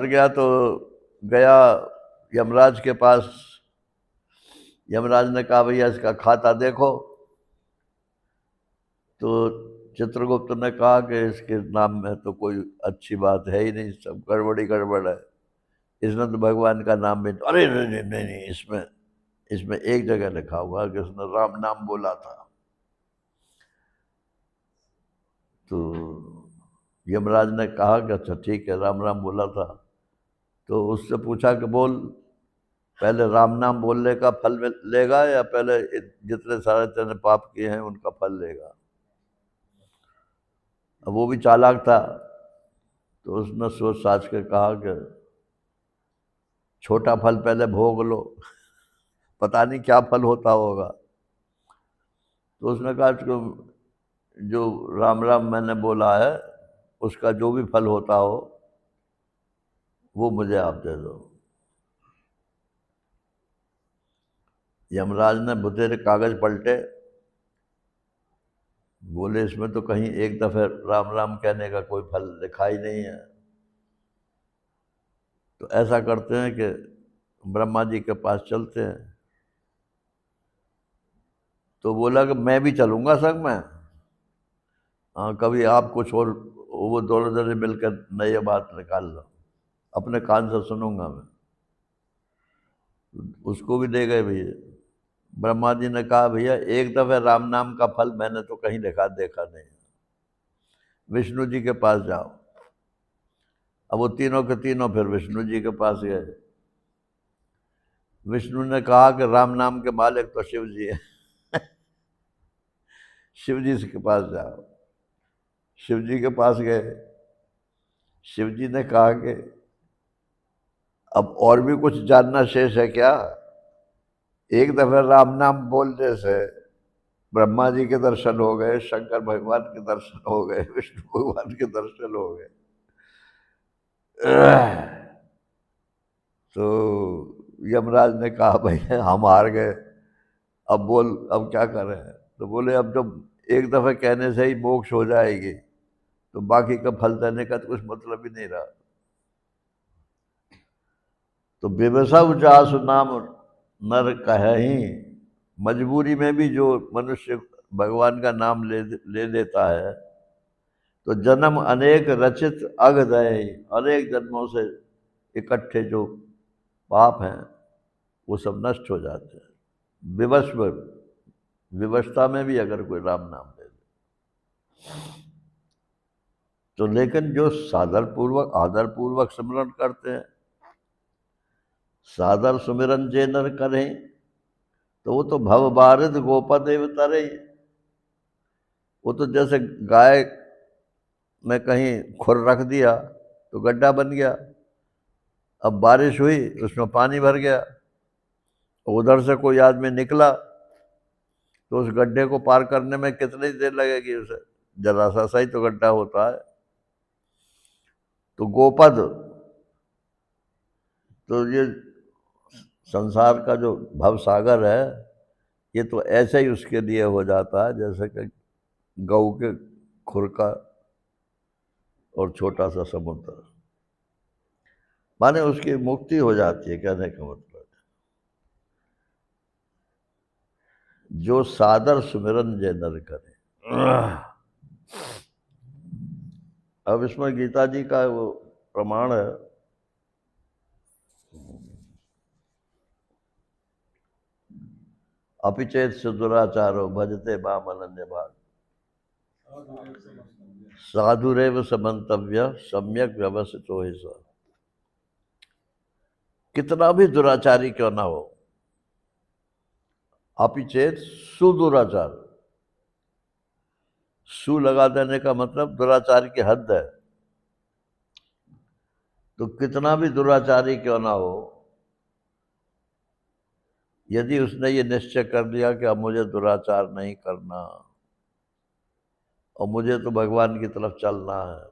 गया तो गया यमराज के पास। यमराज ने कहा भैया इसका खाता देखो। तो चित्रगुप्त ने कहा कि इसके नाम में तो कोई अच्छी बात है ही नहीं, सब गड़बड़ है। इसने तो भगवान का नाम भी, अरे नहीं नहीं नहीं, इसमें एक जगह लिखा हुआ कि उसने राम नाम बोला था। तो यमराज ने कहा कि अच्छा ठीक है, राम राम बोला था। तो उससे पूछा कि बोल, पहले राम नाम बोलने का फल लेगा या पहले जितने सारे तेने पाप किए हैं उनका फल लेगा। अब वो भी चालाक था, तो उसने सोच साच के कहा कि छोटा फल पहले भोग लो, पता नहीं क्या फल होता होगा। तो उसने कहा कि जो राम राम मैंने बोला है उसका जो भी फल होता हो वो मुझे आप दे दो। यमराज ने बुतेरे कागज पलटे, बोले इसमें तो कहीं एक दफे राम राम कहने का कोई फल लिखा ही नहीं है। तो ऐसा करते हैं कि ब्रह्मा जी के पास चलते हैं। तो बोला कि मैं भी चलूंगा संग में। हाँ, कभी आप कुछ और, वो दोनों जने मिलकर नई बात निकाल लो, अपने कान से सुनूंगा मैं। उसको भी ले गए भैया। ब्रह्मा जी ने कहा भैया एक दफे राम नाम का फल मैंने तो कहीं देखा नहीं, विष्णु जी के पास जाओ। अब वो तीनों के तीनों फिर विष्णु जी के पास गए। विष्णु ने कहा कि राम नाम के मालिक तो शिव जी है, शिव जी के पास जाओ। शिव जी के पास गए। शिव जी ने कहा कि अब और भी कुछ जानना शेष है क्या? एक दफे राम नाम बोलने से ब्रह्मा जी के दर्शन हो गए, शंकर भगवान के दर्शन हो गए, विष्णु भगवान के दर्शन हो गए। तो यमराज ने कहा भाई हम हार गए, अब बोल अब क्या करें। तो बोले अब जब एक दफे कहने से ही मोक्ष हो जाएगी तो बाकी का फल देने का तो कुछ मतलब ही नहीं रहा। तो बेबसा जासु नाम नर कहे ही, मजबूरी में भी जो मनुष्य भगवान का नाम ले लेता है तो जन्म अनेक रचित अग दय, अनेक जन्मों से इकट्ठे जो पाप हैं वो सब नष्ट हो जाते हैं। विवशता में भी अगर कोई राम नाम ले ले तो। लेकिन जो आदर पूर्वक स्मरण करते हैं, सादर सुमिरन जे नर करें, तो वो तो भव बारिद गोपा देवता रहे। वो तो जैसे गाय में कहीं खुर रख दिया तो गड्ढा बन गया, अब बारिश हुई उसमें पानी भर गया, उधर से कोई आदमी निकला तो उस गड्ढे को पार करने में कितनी देर लगेगी उसे? जरा सा सही तो गड्ढा होता है। तो गोपद, तो ये संसार का जो भव सागर है, ये तो ऐसे ही उसके लिए हो जाता है जैसे कि गऊ के खुर का और छोटा सा समुद्र, माने उसकी मुक्ति हो जाती है, कहने का मतलब। जो सादर सुमिरन जय नर करे। अब इसमें गीता जी का वो प्रमाण है, अपिचेत सुदुराचारो भजते माम अनन्य भाग साधुरेव समन्तव्य सम्यक व्यवस्थितो हि सः। कितना भी दुराचारी क्यों ना हो, अपिचेत सुदुराचार, सु लगा देने का मतलब दुराचार की हद है। तो कितना भी दुराचारी क्यों ना हो, यदि उसने ये निश्चय कर लिया कि अब मुझे दुराचार नहीं करना और मुझे तो भगवान की तरफ चलना है,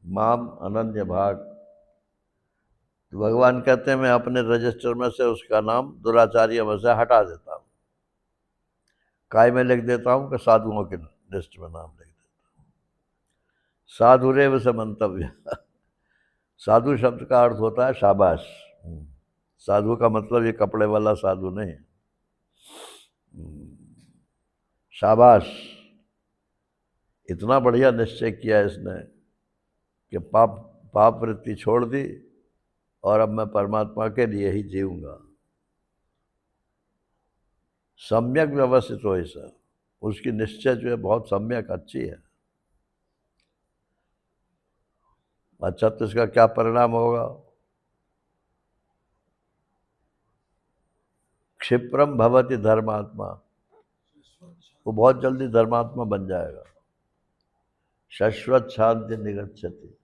माम अनन्य भाग, तो भगवान कहते हैं मैं अपने रजिस्टर में से उसका नाम दुराचार्य में से हटा देता हूँ। काय में लिख देता हूँ कि साधुओं के लिस्ट में नाम लिख देता हूँ। साधुरेव समन्तव्य। साधु शब्द का अर्थ होता है शाबाश। साधु का मतलब ये कपड़े वाला साधु नहीं, शाबाश, इतना बढ़िया निश्चय किया इसने कि पाप वृत्ति छोड़ दी और अब मैं परमात्मा के लिए ही जीऊंगा। सम्यक व्यवस्थित हो ऐसा, उसकी निश्चय जो है बहुत सम्यक अच्छी है। अच्छा, तो इसका क्या परिणाम होगा? क्षिप्रम भवति धर्मात्मा, वो बहुत जल्दी धर्मात्मा बन जाएगा। शाश्वत शांति निगच्छति,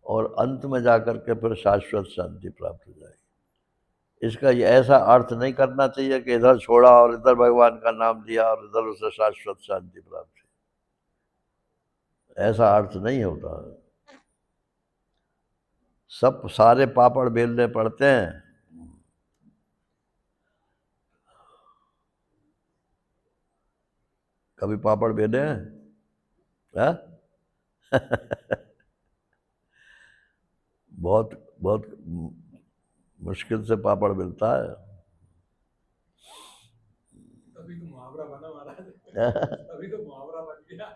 और अंत में जाकर के फिर शाश्वत शांति प्राप्त हो जाएगी। इसका ये ऐसा अर्थ नहीं करना चाहिए कि इधर छोड़ा और इधर भगवान का नाम लिया और इधर उसे शाश्वत शांति प्राप्त हुई, ऐसा अर्थ नहीं होता। सब सारे पापड़ बेलने पड़ते हैं। कभी पापड़ बेले हैं? बहुत बहुत मुश्किल से पापड़ मिलता है। अभी तो मुहावरा बना महाराज, अभी तो मुहावरा बन गया।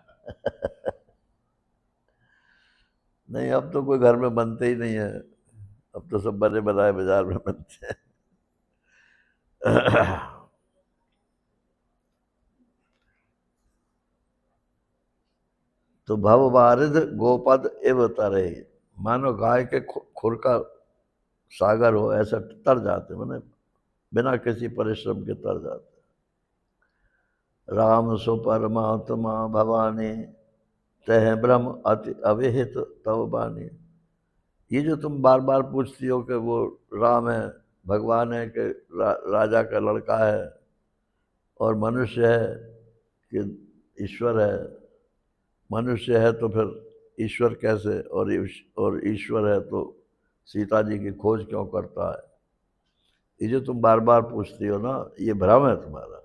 नहीं, अब तो कोई घर में बनते ही नहीं है, अब तो सब बने बनाए बाजार में बनते हैं। तो भववारिध गोपद एव तरे, मानो गाय के खुर का सागर हो, ऐसा तर जाते, माने बिना किसी परिश्रम के तर जाते। राम सो परमात्मा भवानी, तह ब्रह्म अति अविहित तव बानी। ये जो तुम बार बार पूछती हो कि वो राम है, भगवान है कि राजा का लड़का है और मनुष्य है कि ईश्वर है, मनुष्य है तो फिर ईश्वर कैसे, और ईश्वर है तो सीता जी की खोज क्यों करता है, ये जो तुम बार बार पूछती हो ना, ये भ्रम है तुम्हारा।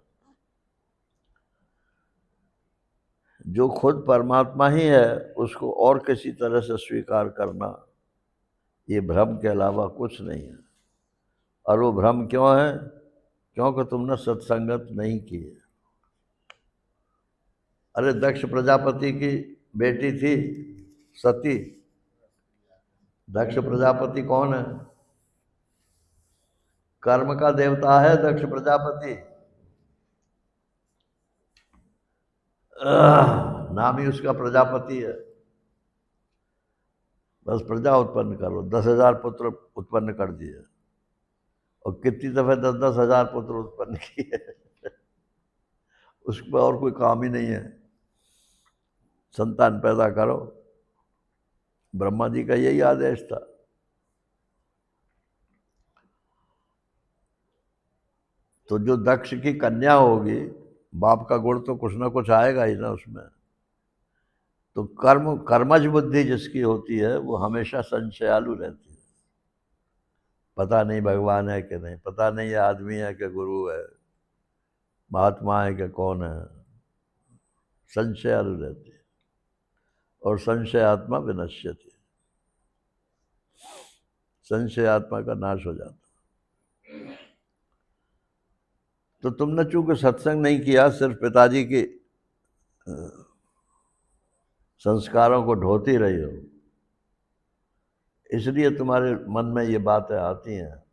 जो खुद परमात्मा ही है उसको और किसी तरह से स्वीकार करना, ये भ्रम के अलावा कुछ नहीं है। और वो भ्रम क्यों है? क्योंकि तुमने सत्संगत नहीं की है। अरे दक्ष प्रजापति की बेटी थी सती। दक्ष प्रजापति कौन है? कर्म का देवता है दक्ष प्रजापति। नाम ही उसका प्रजापति है। बस प्रजा उत्पन्न करो, 10,000 पुत्र उत्पन्न कर दिए, और कितनी दफे 10,000 पुत्र उत्पन्न किए। उसमें और कोई काम ही नहीं है, संतान पैदा करो। ब्रह्मा जी का यही आदेश था। तो जो दक्ष की कन्या होगी, बाप का गुण तो कुछ ना कुछ आएगा ही ना उसमें। तो कर्मज बुद्धि जिसकी होती है वो हमेशा संशयालु रहती है। पता नहीं भगवान है कि नहीं, पता नहीं ये आदमी है कि गुरु है, महात्मा है कि कौन है, संशयालु रहती है। और संशय आत्मा विनश्यति, संशय आत्मा का नाश हो जाता। तो तुमने चूंकि सत्संग नहीं किया, सिर्फ पिताजी के संस्कारों को ढोती रही हो, इसलिए तुम्हारे मन में ये बातें आती हैं।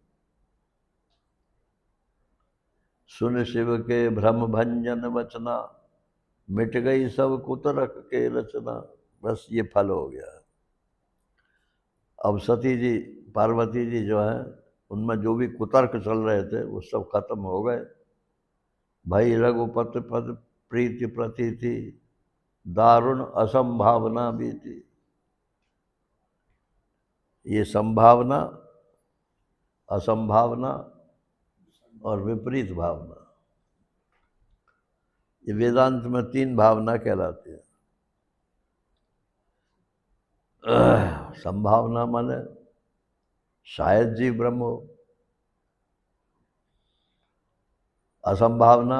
सुन शिव के भ्रम भंजन वचना, मिट गई सब कुतरक के रचना। बस ये फल हो गया। अब सती जी, पार्वती जी जो है, उनमें जो भी कुतर्क चल रहे थे वो सब खत्म हो गए। भाई रघुपति पद प्रीति प्रतीति, दारुण असंभावना भी थी। ये संभावना, असंभावना और विपरीत भावना, ये वेदांत में 3 भावना कहलाती है। संभावना माने शायद जीव ब्रह्म हो, असंभावना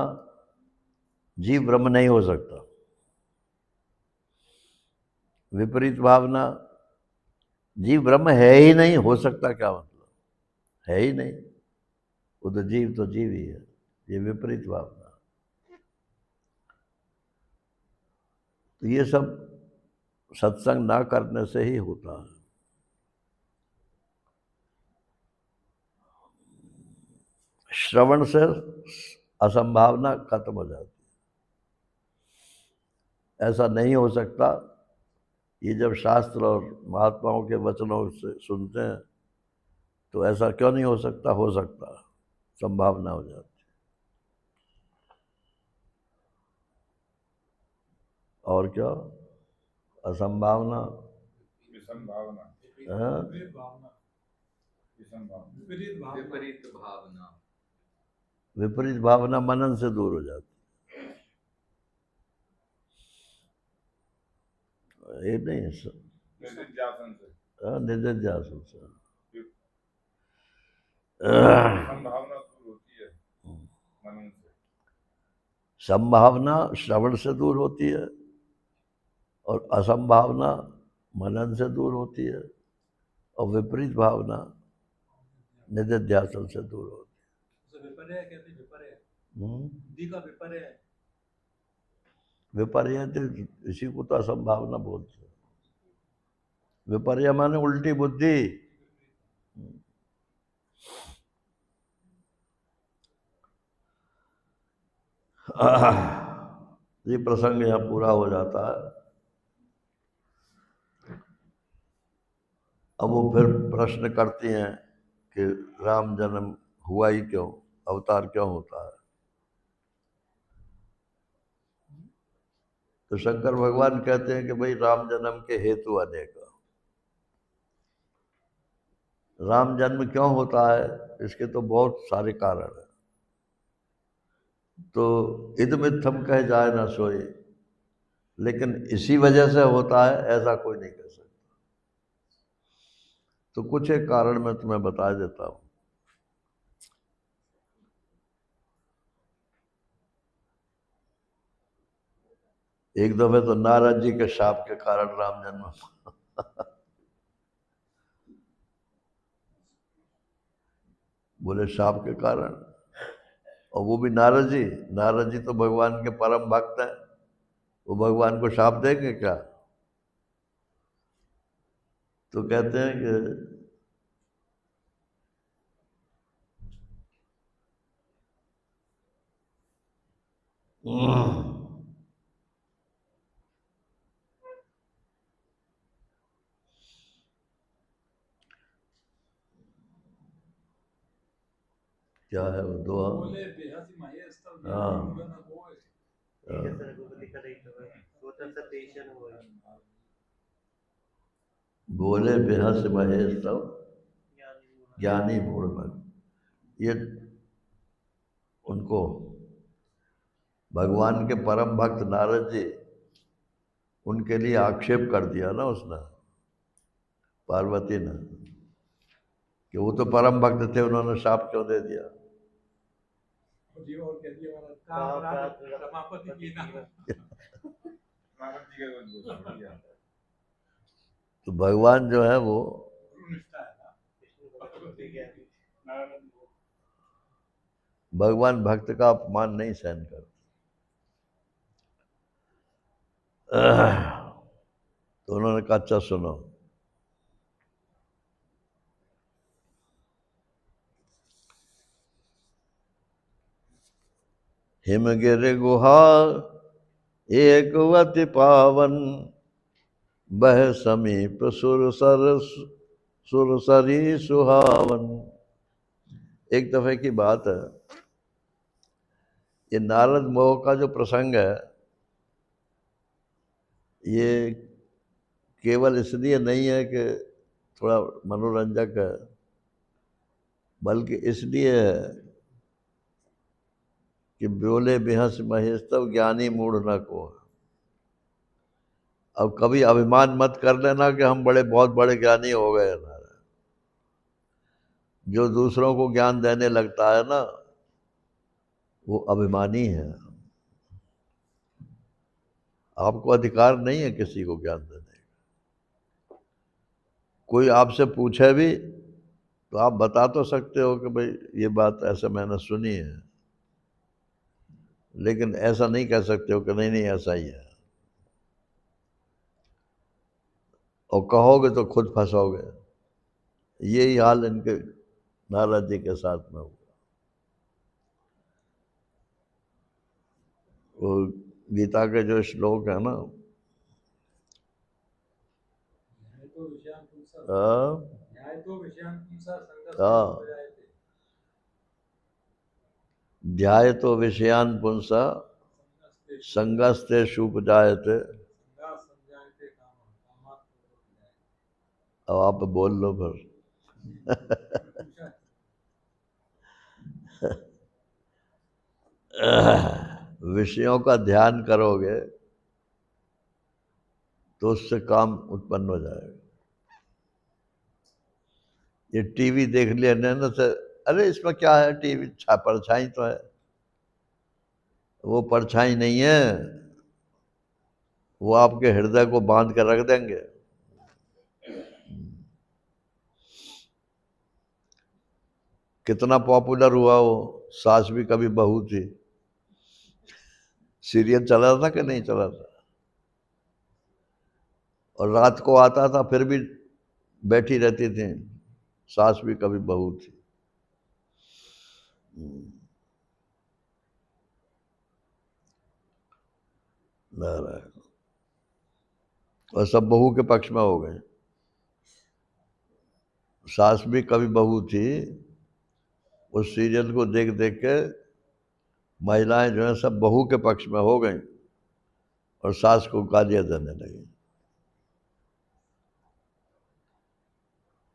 जीव ब्रह्म नहीं हो सकता, विपरीत भावना जीव ब्रह्म है ही नहीं, हो सकता क्या मतलब, है ही नहीं, वो तो जीव ही है। ये विपरीत भावना। तो ये सब सत्संग ना करने से ही होता है। श्रवण से असंभावना खत्म हो जाती है। ऐसा नहीं हो सकता, ये जब शास्त्र और महात्माओं के वचनों से सुनते हैं तो ऐसा क्यों नहीं हो सकता, हो सकता, संभावना हो जाती। और क्या असंभावना, विसंभावना, हाँ? विपरीत भावना, विसंभावना, विपरीत भावना, विपरीत भावना। विपरीत भावना मनन से दूर हो जाती। ये नहीं निधिध्यासन से, निधिध्यासन से संभावना दूर होती है मनन से। संभावना श्रवण से दूर होती है और असंभावना मनन से दूर होती है, और विपरीत भावना निधिध्यासन से दूर होती उसे विपर्य कहते हैं, विपर्य, है। बुद्धि का विपर्य है। विपर्य तो इसी को तो असंभावना बोलते हैं। विपर्य माने उल्टी बुद्धि। ये प्रसंग यहाँ पूरा हो जाता है। अब वो फिर प्रश्न करती हैं कि राम जन्म हुआ ही क्यों, अवतार क्यों होता है। तो शंकर भगवान कहते हैं कि भाई राम जन्म के हेतु अनेक। राम जन्म क्यों होता है, इसके तो बहुत सारे कारण हैं। तो इदमित्थम कहे जाए ना सोए, लेकिन इसी वजह से होता है ऐसा कोई नहीं कह सकता। तो कुछ एक कारण मैं तुम्हें बता देता हूँ। एक दफे तो नारद जी के शाप के कारण राम जन्म बोले शाप के कारण, और वो भी नारद जी। नारद जी तो भगवान के परम भक्त हैं, वो भगवान को शाप देंगे क्या। तो कहते हैं कि क्या है वो दुआ, बोले बेहसी महेश तब हाँ। भुवन होए। बोले बेहस महेश तब ज्ञानी मूढ़। ये उनको भगवान के परम भक्त नारद जी उनके लिए आक्षेप कर दिया ना उसने, पार्वती ने, कि वो तो परम भक्त थे, उन्होंने शाप क्यों दे दिया। जी और कह दिया महाराज काम प्राप्त रमापति की ना। नारद जी का कुछ दोष नहीं है। तो भगवान जो है वो निष्ठा है ना भगवती की नारायण भगवान भक्त का अपमान नहीं सहन करते। तो उन्होंने कहा अच्छा सुनो, हिमगिर गुहा एकवति पावन, बह समीप सुरसरी सुहावन। एक दफे की बात है, ये नारद मोह का जो प्रसंग है, ये केवल इसलिए नहीं है कि थोड़ा मनोरंजक है, बल्कि इसलिए है कि बोले बिहस महेश तब ज्ञानी मूढ़ न को। अब कभी अभिमान मत कर लेना कि हम बहुत बड़े ज्ञानी हो गए ना। जो दूसरों को ज्ञान देने लगता है ना, वो अभिमानी है। आपको अधिकार नहीं है किसी को ज्ञान देने का। कोई आपसे पूछे भी तो आप बता तो सकते हो कि भाई ये बात ऐसा मैंने सुनी है, लेकिन ऐसा नहीं कह सकते हो कि नहीं नहीं ऐसा ही है। और कहोगे तो खुद फंसोगे। यही हाल इनके नारद जी के साथ में हुआ। वो गीता के जो श्लोक है ना, न्याय तो विषयान पुंसा हाँ, न्याय तो विषयान पुंसा संघर्ष हाँ। हो जाए थे ध्याय तो विषयान पुंसा संगस्ते शुपजायते। संघा समझाए थे कामा अब आप बोल लो फिर। पूछा विषयों का ध्यान करोगे तो उससे काम उत्पन्न हो जाएगा। ये टीवी देख लिया ना से, अरे इसमें क्या है, टीवी परछाई तो है। वो परछाई नहीं है, वो आपके हृदय को बांध कर रख देंगे। कितना पॉपुलर हुआ वो सास भी कभी बहू थी। सीरियल चला था कि नहीं चला था, और रात को आता था फिर भी बैठी रहती थी, सास भी कभी बहू थी। नारायण। और सब बहू के पक्ष में हो गए। सास भी कभी बहू थी, उस सीरियल को देख देख के महिलाएं जो है सब बहू के पक्ष में हो गई और सास को गालियां देने लगी।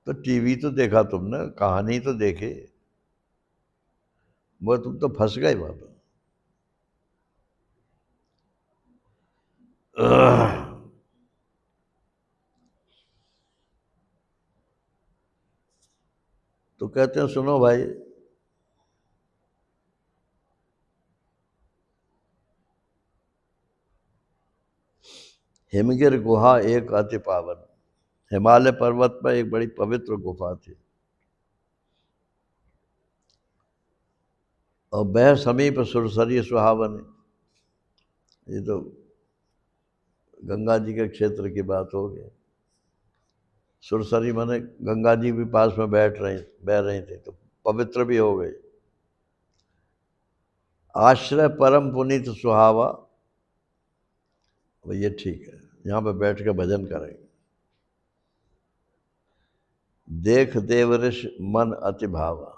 तो टीवी तो देखा तुमने, कहानी तो देखी, वो तुम तो फंस गए बाबा। तो कहते हैं सुनो भाई, हिमगिर गुहा एक अति पावन। हिमालय पर्वत पर एक बड़ी पवित्र गुफा थी, और वह समीप सुरसरी सुहावन। ये तो गंगा जी के क्षेत्र की बात हो गई। सुरसरी माने गंगा जी भी पास में बह रही थी, तो पवित्र भी हो गई। आश्रय परम पुनीत सुहावा, ये ठीक है, यहाँ पे बैठ के भजन करेंगे। देख देवऋष मन अति भावा।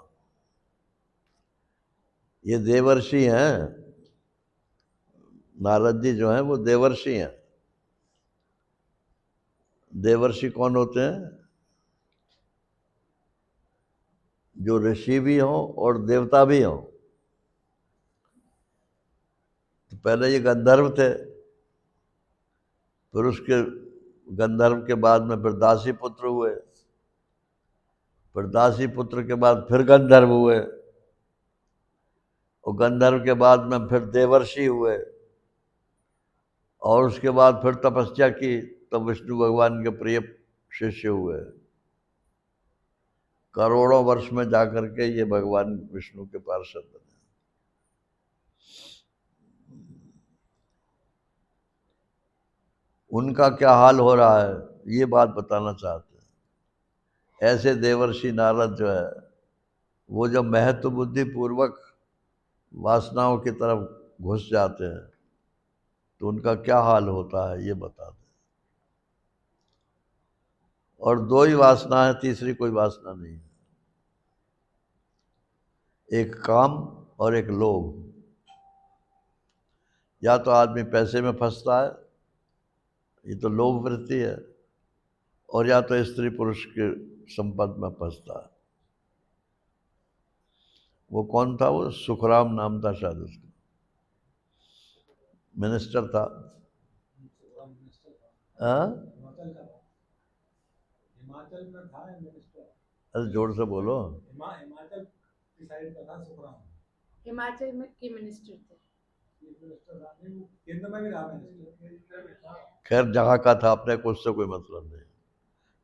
ये देवर्षि हैं, नारद जी जो हैं वो देवर्षि हैं। देवर्षि कौन होते हैं? जो ऋषि भी हों और देवता भी हों। तो पहले ये गंधर्व थे, फिर उसके गंधर्व के बाद में फिर दासी पुत्र हुए, फिर दासी पुत्र के बाद फिर गंधर्व हुए, और गंधर्व के बाद में फिर देवर्षि हुए, और उसके बाद फिर तपस्या की, तब विष्णु भगवान के प्रिय शिष्य हुए। करोड़ों वर्ष में जाकर के ये भगवान विष्णु के पार्षद बने। उनका क्या हाल हो रहा है ये बात बताना चाहते हैं। ऐसे देवर्षि नारद जो है वो जब महत्व बुद्धि पूर्वक वासनाओं की तरफ घुस जाते हैं तो उनका क्या हाल होता है ये बता दें। और दो ही वासना है, तीसरी कोई वासना नहीं है, एक काम और एक लोभ। या तो आदमी पैसे में फंसता है, ये तो लोभ वृत्ति है, और या तो स्त्री पुरुष के संपर्क में फंसता है। वो कौन था? वो सुखराम नाम था शायद उसका, मिनिस्टर था। हाँ? हिमाचल का था, हिमाचल में था मिनिस्टर। अरे जोर से बोलो। हिमाचल की साइड का था सुखराम। हिमाचल में की मिनिस्टर थे। मिनिस्टर था नहीं, वो केंद्र में भी रहा मिनिस्टर। खैर जहाँ का था, अपने को उससे कोई मतलब नहीं।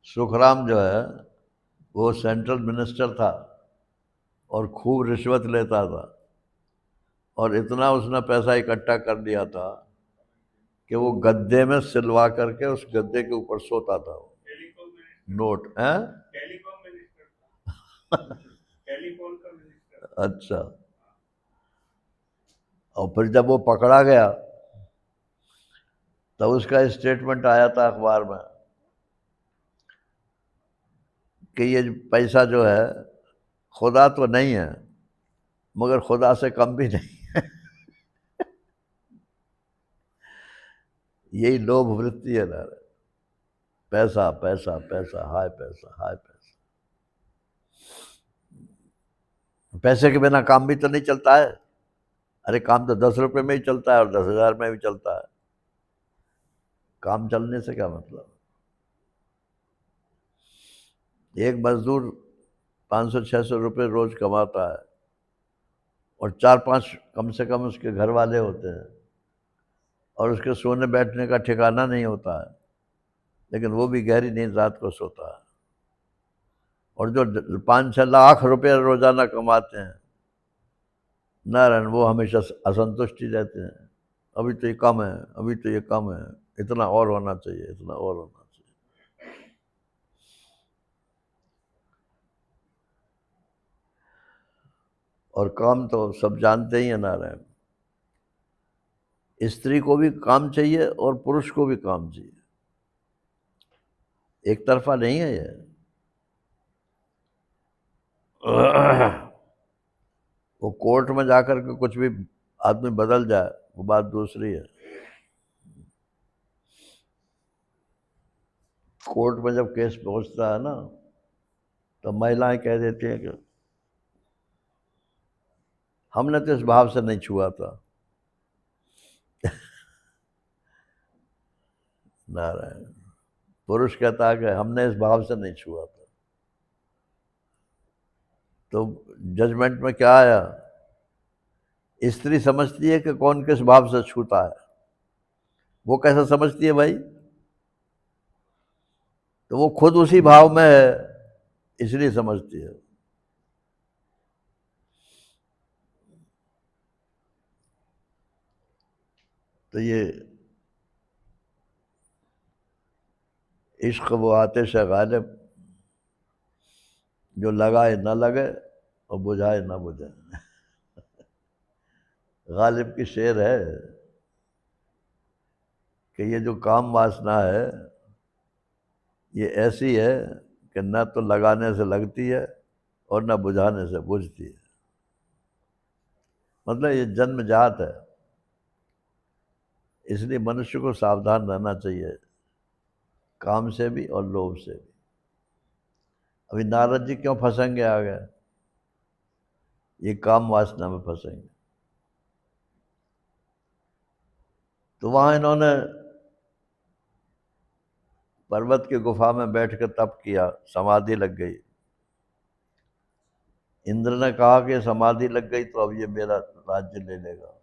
सुखराम जो है वो सेंट्रल मिनिस्टर था और खूब रिश्वत लेता था, और इतना उसने पैसा इकट्ठा कर लिया था कि वो गद्दे में सिलवा करके उस गद्दे के ऊपर सोता था। वो नोट है। टेलीकॉम मिनिस्टर टेलीकॉम का मिनिस्टर। अच्छा। और फिर जब वो पकड़ा गया तब उसका स्टेटमेंट आया था अखबार में कि ये पैसा जो है खुदा तो नहीं है मगर खुदा से कम भी नहीं है। यही लोभ वृत्ति है ना, पैसा पैसा पैसा, हाय पैसा हाय पैसा। पैसे के बिना काम भी तो नहीं चलता है। अरे काम तो 10 रुपए में ही चलता है और 10,000 में भी चलता है। काम चलने से क्या मतलब? एक मजदूर 500-600 रुपये रोज कमाता है और 4-5 कम से कम उसके घर वाले होते हैं, और उसके सोने बैठने का ठिकाना नहीं होता है, लेकिन वो भी गहरी नींद रात को सोता है। और जो 5-6 लाख रुपए रोजाना कमाते हैं नारायण, वो हमेशा असंतुष्टि रहते हैं। अभी तो ये कम है, अभी तो ये कम है, इतना और होना चाहिए, इतना और होना चाहिए। और काम तो सब जानते ही है नारायण, स्त्री को भी काम चाहिए और पुरुष को भी काम चाहिए, एक तरफा नहीं है ये। वो कोर्ट में जाकर के कुछ भी आदमी बदल जाए वो बात दूसरी है। कोर्ट में जब केस पहुंचता है ना तो महिलाएं कह देती हैं कि हमने तो इस भाव से नहीं छुआ था। नारायण। पुरुष कहता है कि हमने इस भाव से नहीं छुआ था। तो जजमेंट में क्या आया? स्त्री समझती है कि कौन किस भाव से छूता है। वो कैसा समझती है भाई? तो वो खुद उसी भाव में है इसलिए समझती है। तो ये इश्क वो आतिश है गालिब, जो लगाए ना लगे और बुझाए ना बुझे। गालिब की शेर है कि ये जो काम वासना है ये ऐसी है कि न तो लगाने से लगती है और न बुझाने से बुझती है। मतलब ये जन्मजात है, इसलिए मनुष्य को सावधान रहना चाहिए काम से भी और लोभ से भी। अभी नारद जी क्यों फंसेंगे आगे? ये काम वासना में फंसेंगे। तो वहाँ इन्होंने पर्वत की गुफा में बैठकर तप किया, समाधि लग गई। इंद्र ने कहा कि समाधि लग गई तो अब ये मेरा राज्य ले लेगा,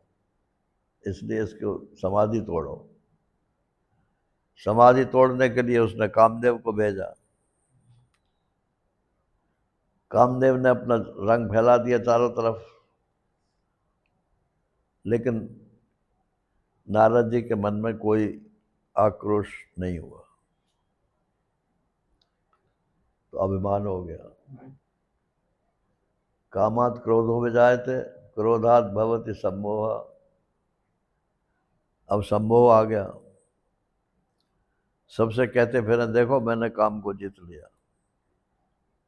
इसलिए इसको समाधि तोड़ो। समाधि तोड़ने के लिए उसने कामदेव को भेजा। कामदेव ने अपना रंग फैला दिया चारों तरफ, लेकिन नारद जी के मन में कोई आक्रोश नहीं हुआ, तो अभिमान हो गया। कामात् क्रोधो विजायते, क्रोधात् भवति सम्मोह। अब सम्मोह आ गया, सबसे कहते फिर देखो मैंने काम को जीत लिया,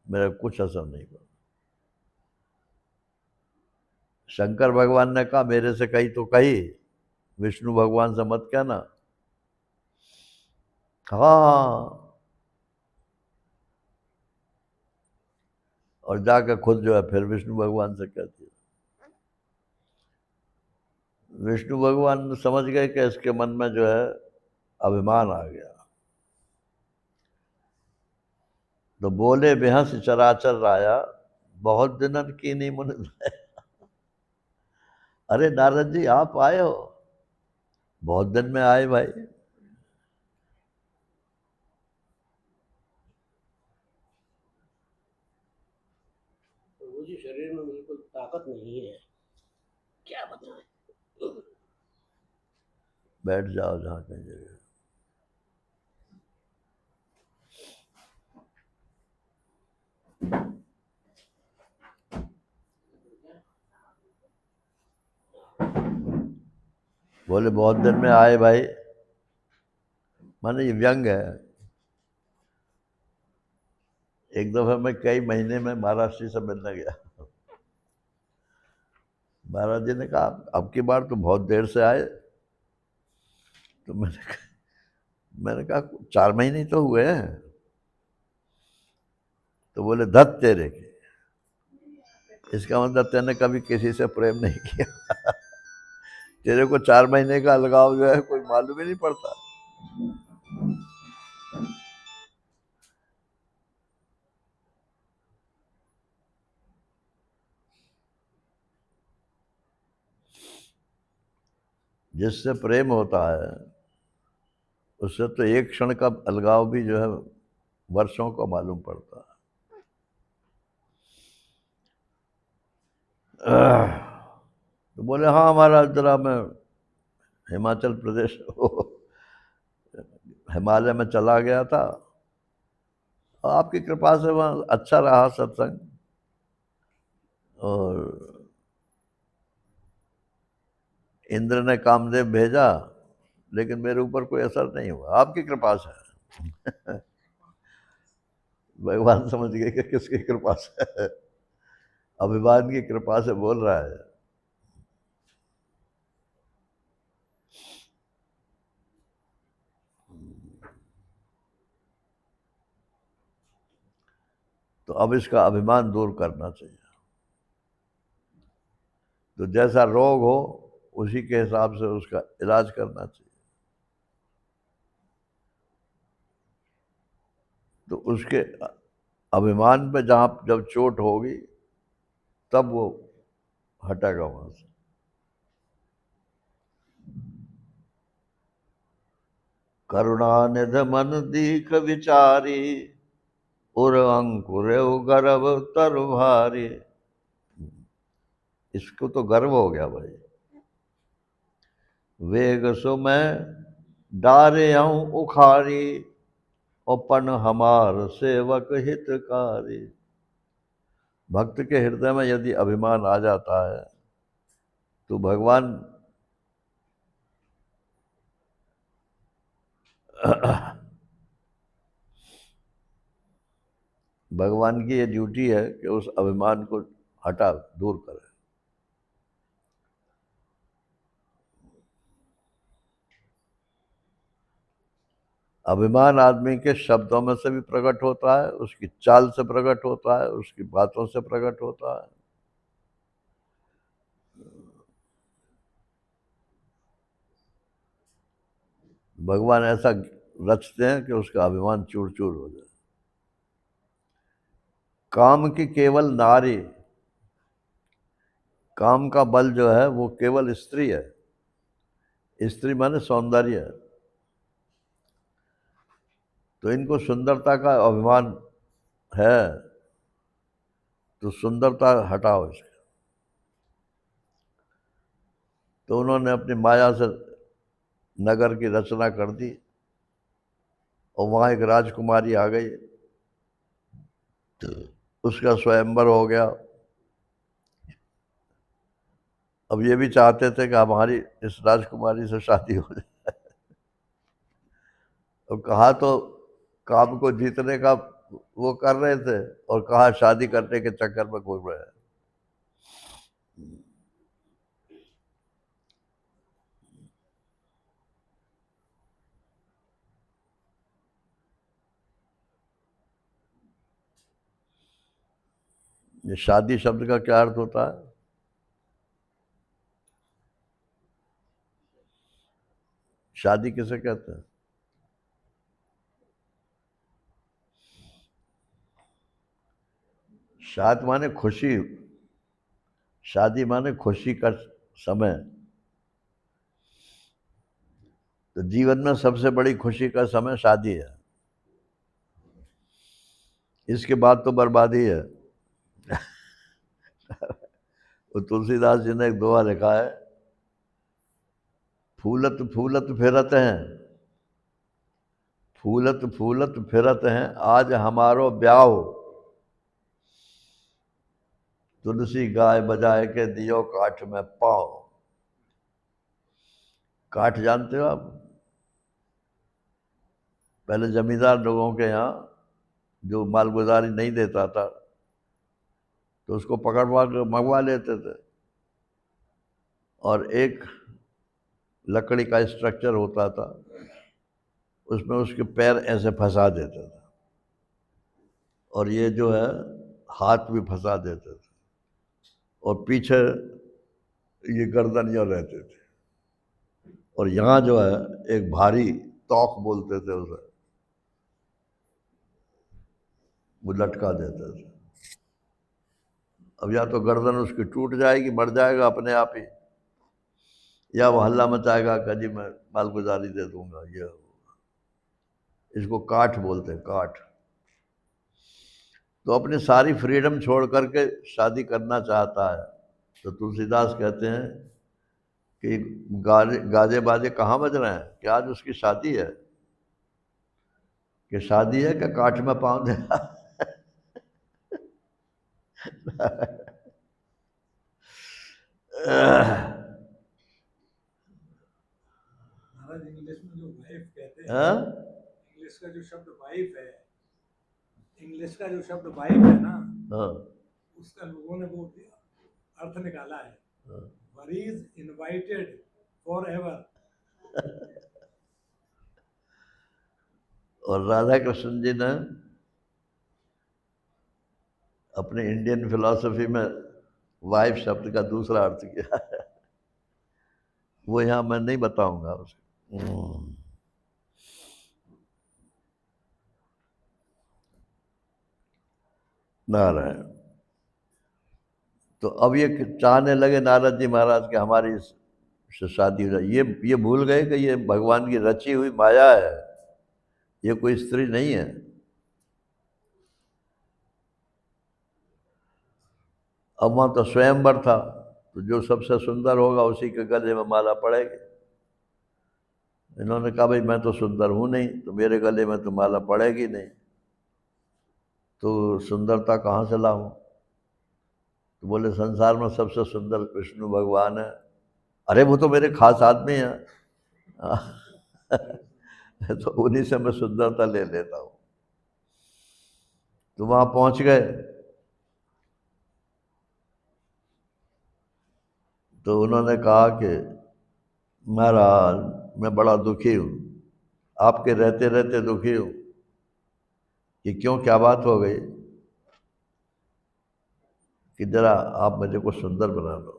मेरा कुछ असर नहीं पड़ा। शंकर भगवान ने कहा मेरे से कही तो कही, विष्णु भगवान से मत कहना। हाँ, और जाकर खुद जो है फिर विष्णु भगवान से कहती है। विष्णु भगवान समझ गए कि इसके मन में जो है अभिमान आ गया, तो बोले बेहस चराचर राया, बहुत दिनन की नहीं मुन। अरे नारद जी आप आए हो, बहुत दिन में आए भाई। मुझे शरीर में बिल्कुल ताकत नहीं है, क्या बताएं। बैठ जाओ जहाँ कहीं जगह। बोले बहुत दिन में आए भाई, माने ये व्यंग है। एक दफा मैं कई महीने में महाराष्ट्र से मिलने गया। महाराज जी ने कहा अब की बार तो बहुत देर से आए। तो मैंने कहा 4 महीने तो हुए हैं। तो बोले धत तेरे के, इसका मतलब तेने कभी किसी से प्रेम नहीं किया। तेरे को 4 महीने का अलगाव जो है कोई मालूम ही नहीं पड़ता। जिससे प्रेम होता है उससे तो एक क्षण का अलगाव भी जो है वर्षों का मालूम पड़ता है। तो बोले हाँ महाराज जरा मैं हिमाचल प्रदेश हिमालय में चला गया था, और आपकी कृपा से वहाँ अच्छा रहा सत्संग, और इंद्र ने कामदेव भेजा लेकिन मेरे ऊपर कोई असर नहीं हुआ, आपकी कृपा से। भगवान समझ गए कि किसकी कृपा से है। अभिमान की कृपा से बोल रहा है। तो अब इसका अभिमान दूर करना चाहिए। तो जैसा रोग हो उसी के हिसाब से उसका इलाज करना चाहिए। तो उसके अभिमान पे जहाँ जब चोट होगी तब वो हटेगा वहां से। करुणानिध मन दीख विचारी, उर अंकुर गर्भ तरु भारी। इसको तो गर्व हो गया भाई। वेग सो मैं डारे आऊं उखारी, अपन हमार सेवक हितकारी। भक्त के हृदय में यदि अभिमान आ जाता है तो भगवान की ये ड्यूटी है कि उस अभिमान को हटा दूर करे। अभिमान आदमी के शब्दों में से भी प्रकट होता है, उसकी चाल से प्रकट होता है, उसकी बातों से प्रकट होता है। भगवान ऐसा रचते हैं कि उसका अभिमान चूर चूर हो जाए। काम की केवल नारी, काम का बल जो है वो केवल स्त्री है। स्त्री माने सौंदर्य। तो इनको सुंदरता का अभिमान है, तो सुंदरता हटाओ इसके। तो उन्होंने अपनी माया से नगर की रचना कर दी और वहाँ एक राजकुमारी आ गई, उसका स्वयंवर हो गया। अब ये भी चाहते थे कि हमारी इस राजकुमारी से शादी हो जाए। अब कहा तो काम को जीतने का वो कर रहे थे और कहा शादी करने के चक्कर में घूम रहे हैं। ये शादी शब्द का क्या अर्थ होता है? शादी किसे कहते हैं? शाद माने खुशी, शादी माने खुशी का समय। तो जीवन में सबसे बड़ी खुशी का समय शादी है, इसके बाद तो बर्बादी है। तो तुलसीदास जी ने एक दोहा लिखा है, फूलत फूलत फिरत हैं, फूलत फूलत फिरत हैं, आज हमारो ब्याह, तुलसी गाय बजाए के दियो काठ में पाओ। काठ जानते हो आप? पहले जमींदार लोगों के यहाँ जो मालगुजारी नहीं देता था तो उसको पकड़वा कर मंगवा लेते थे, और एक लकड़ी का स्ट्रक्चर होता था, उसमें उसके पैर ऐसे फंसा देते थे और ये जो है हाथ भी फंसा देते थे, और पीछे ये गर्दन यहाँ रहते थे, और यहाँ जो है एक भारी तोक बोलते थे उसे, वो लटका देते थे। अब या तो गर्दन उसकी टूट जाएगी, मर जाएगा अपने आप ही, या वो हल्ला मचाएगा कि जी मैं मालगुजारी दे दूंगा। ये इसको काठ बोलते हैं, काठ। तो अपनी सारी फ्रीडम छोड़ करके शादी करना चाहता है, तो तुलसीदास कहते हैं कि गाजे बाजे कहाँ बज रहे हैं, कि आज उसकी शादी है, कि शादी है कि काठ में पाँव देना। महाराज इंग्लिश में जो वाइफ कहते हैं, हाँ? इंग्लिश का जो शब्द वाइफ है, इंग्लिश का जो शब्द वाइफ है ना, हाँ, उसका लोगों ने वो अर्थ निकाला है, वरीज इनवाइटेड फॉर एवर। और राधा कृष्ण जी ने अपने इंडियन फिलॉसफी में वाइफ शब्द का दूसरा अर्थ किया है, वो यहाँ मैं नहीं बताऊंगा उसको। नारायण। तो अब ये चाहने लगे नारद जी महाराज के हमारी से शादी हो जाए। ये भूल गए कि ये भगवान की रची हुई माया है, ये कोई स्त्री नहीं है। अब वहाँ तो स्वयंवर था, तो जो सबसे सुंदर होगा उसी के गले में माला पड़ेगी। इन्होंने कहा भाई मैं तो सुंदर हूँ नहीं, तो मेरे गले में तो माला पड़ेगी नहीं, तो सुंदरता कहाँ से लाऊं? तो बोले संसार में सबसे सुंदर विष्णु भगवान है। अरे वो तो मेरे खास आदमी हैं। तो उन्हीं से मैं सुंदरता ले लेता हूँ। तो वहाँ पहुँच गए, तो उन्होंने कहा कि महाराज मैं बड़ा दुखी हूँ, आपके रहते रहते दुखी हूँ। कि क्यों, क्या बात हो गई? कि जरा आप मुझे को सुंदर बना लो।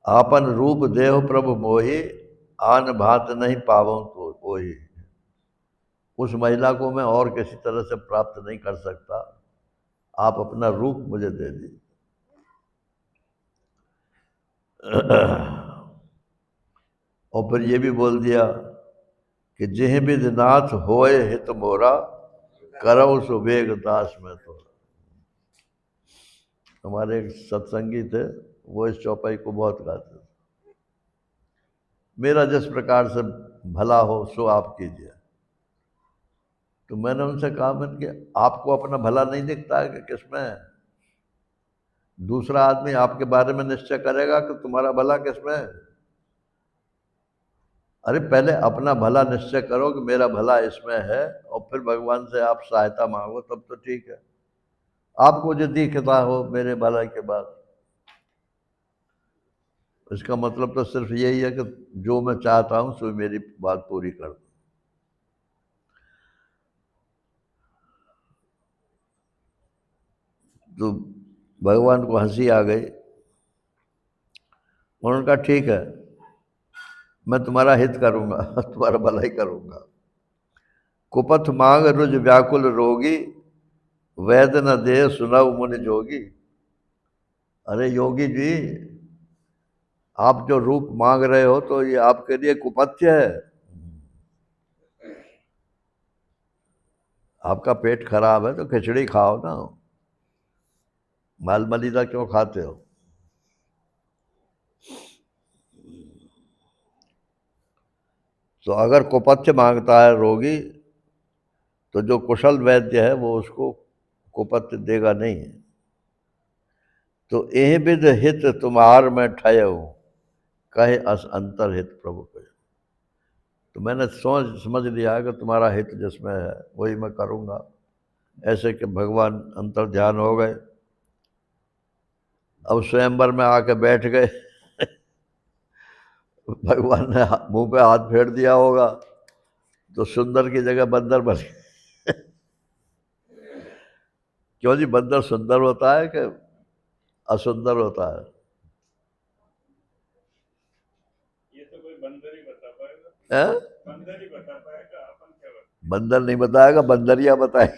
आपन रूप देह प्रभु मोहि, आन भात नहीं पावऊं तो वही, उस महिला को मैं और किसी तरह से प्राप्त नहीं कर सकता, आप अपना रूप मुझे दे दीजिए। और फिर ये भी बोल दिया कि जिह विधिनाथ होए हित मोरा, करौ सुबेग दास में तो। हमारे एक सत्संगी थे, वो इस चौपाई को बहुत गाते थे, मेरा जिस प्रकार से भला हो सो आप कीजिए। तो मैंने उनसे कहा, मैंने कि आपको अपना भला नहीं दिखता है कि किसमें है? दूसरा आदमी आपके बारे में निश्चय करेगा कि तुम्हारा भला किसमें है। अरे पहले अपना भला निश्चय करो कि मेरा भला इसमें है, और फिर भगवान से आप सहायता मांगो, तब तो ठीक है। आपको जो दिखता हो मेरे भला के बाद, इसका मतलब तो सिर्फ यही है कि जो मैं चाहता हूं सो मेरी बात पूरी कर दो। तो भगवान को हंसी आ गई। उन्होंने कहा ठीक है, मैं तुम्हारा हित करूंगा, तुम्हारा भला ही करूंगा। कुपथ मांग रुज व्याकुल रोगी, वैद न दे सुनव मुनि जोगी। अरे योगी जी, आप जो रूप मांग रहे हो तो ये आपके लिए कुपथ्य है। आपका पेट खराब है तो खिचड़ी खाओ ना, माल मलिदा क्यों खाते हो? तो अगर कुपथ्य मांगता है रोगी, तो जो कुशल वैद्य है वो उसको कुपथ्य देगा नहीं। तो एह विध हित तुम्हार में ठयो, कहे अस अंतर हित प्रभु कहे। तो मैंने सोच समझ लिया कि तुम्हारा हित जिसमें है वही मैं करूँगा। ऐसे कि भगवान अंतर ध्यान हो गए। अब स्वयंवर में आके बैठ गए। भगवान ने मुंह पे हाथ फेर दिया होगा तो सुंदर की जगह बंदर बन गए। क्यों जी, बंदर सुंदर होता है कि असुंदर होता है? ये तो कोई बंदर ही बता पाएगा, हैं? बंदर ही बता पाएगा, अपन क्या बता। बंदर नहीं बताएगा, बंदरिया बताए।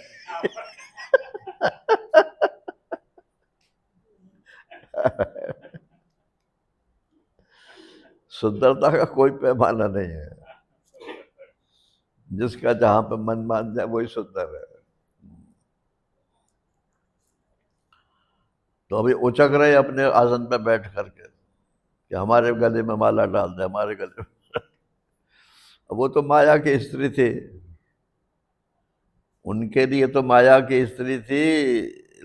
सुंदरता का कोई पैमाना नहीं है, जिसका जहां पे मन मान जाए वही सुंदर है। तो अभी उचक रहे अपने आसन पे बैठ करके कि हमारे गले में माला डाल दे, हमारे गले में। वो तो माया की स्त्री थी, उनके लिए तो माया की स्त्री थी।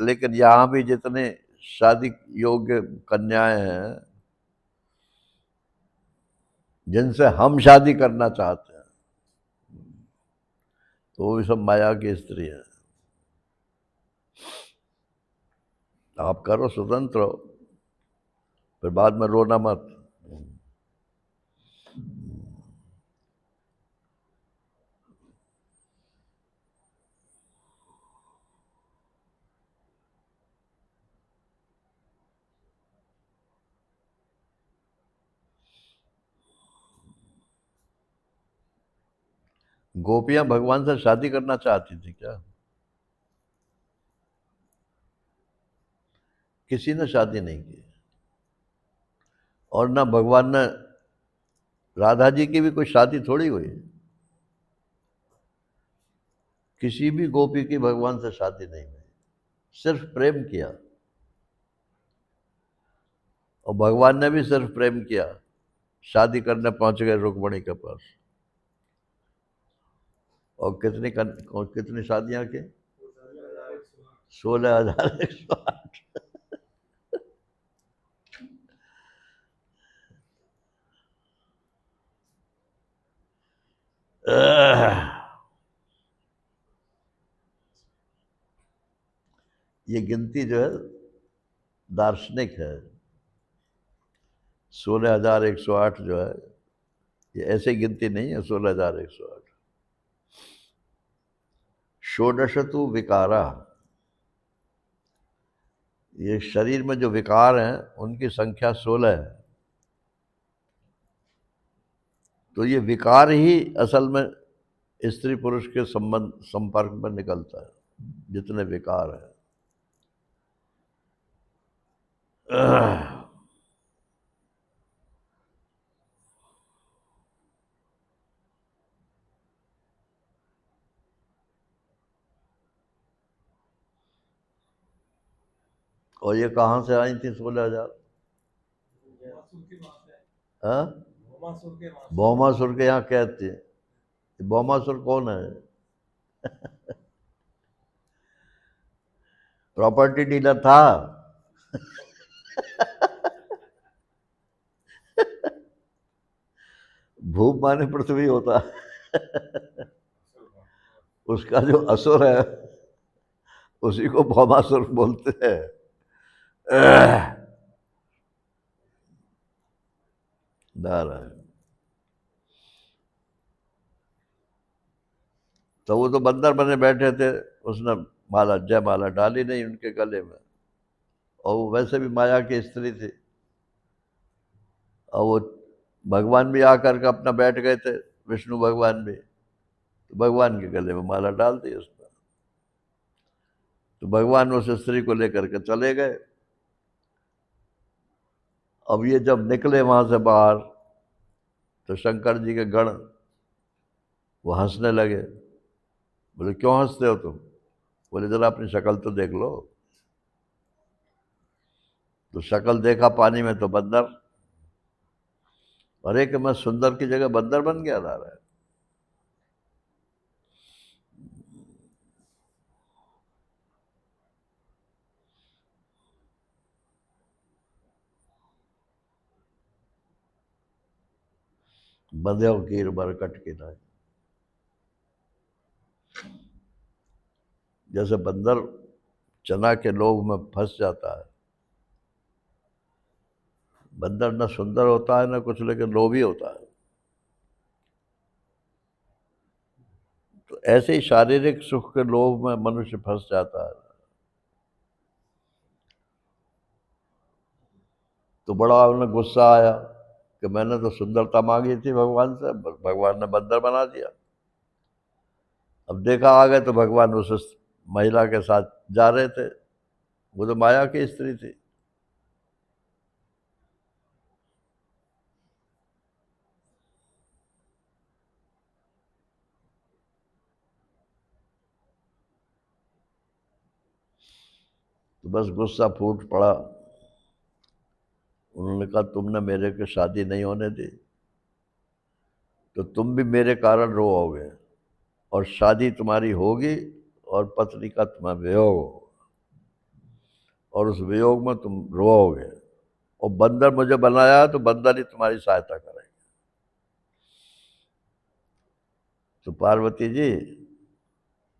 लेकिन यहाँ भी जितने शादी योग्य कन्याएं हैं जिनसे हम शादी करना चाहते हैं, तो वो भी सब माया की स्त्री है। आप करो, स्वतंत्र हो, फिर बाद में रोना मत। गोपियां भगवान से शादी करना चाहती थी क्या? किसी ने शादी नहीं की, और ना भगवान ने, राधा जी की भी कोई शादी थोड़ी हुई। किसी भी गोपी की भगवान से शादी नहीं हुई, सिर्फ प्रेम किया। और भगवान ने भी सिर्फ प्रेम किया। शादी करने पहुंच गए रुक्मणी के पास, और कितनी शादियां की? 16,108। ये गिनती जो है दार्शनिक है। 16,108 जो है ये ऐसे गिनती नहीं है। 16,108 षोडशतु विकारा, ये शरीर में जो विकार हैं उनकी संख्या 16 है। तो ये विकार ही असल में स्त्री पुरुष के संपर्क में निकलता है, जितने विकार है। और ये कहाँ से आई थी 16,000? भौमासुर के वहां से आए। हाँ, भौमासुर के वहां से। भौमासुर के यहाँ कहते हैं। भौमासुर कौन है? प्रॉपर्टी डीलर था। भूप माने पृथ्वी होता है। उसका जो असुर है उसी को भौमासुर बोलते हैं। नारायण। तो वो तो बंदर बने बैठे थे, उसने माला जय माला डाली नहीं उनके गले में, और वो वैसे भी माया की स्त्री थी। और वो भगवान भी आकर के अपना बैठ गए थे, विष्णु भगवान भी, तो भगवान के गले में माला डाल दी उसने। तो भगवान उस स्त्री को लेकर के चले गए। अब ये जब निकले वहां से बाहर तो शंकर जी के गण वो हंसने लगे। बोले क्यों हंसते हो तुम? बोले जरा अपनी शक्ल तो देख लो। तो शक्ल देखा पानी में तो बंदर। अरे कि मैं सुंदर की जगह बंदर बन गया रहा है। बंध्यो कीर बरकट की नाई। जैसे बंदर चना के लोभ में फंस जाता है। बंदर न सुंदर होता है न कुछ, लेकिन लोभी होता है। तो ऐसे ही शारीरिक सुख के लोभ में मनुष्य फंस जाता है। तो बड़ा उन्हें गुस्सा आया कि मैंने तो सुंदरता मांगी थी भगवान से, भगवान ने बंदर बना दिया। अब देखा आ गए तो भगवान उस महिला के साथ जा रहे थे, वो तो माया की स्त्री थी। तो बस गुस्सा फूट पड़ा। उन्होंने कहा तुमने मेरे को शादी नहीं होने दी तो तुम भी मेरे कारण रोओगे, और शादी तुम्हारी होगी और पत्नी का तुम्हें वियोग होगा, और उस वियोग में तुम रोओगे। और बंदर मुझे बनाया तो बंदर ही तुम्हारी सहायता करेगा। तो पार्वती जी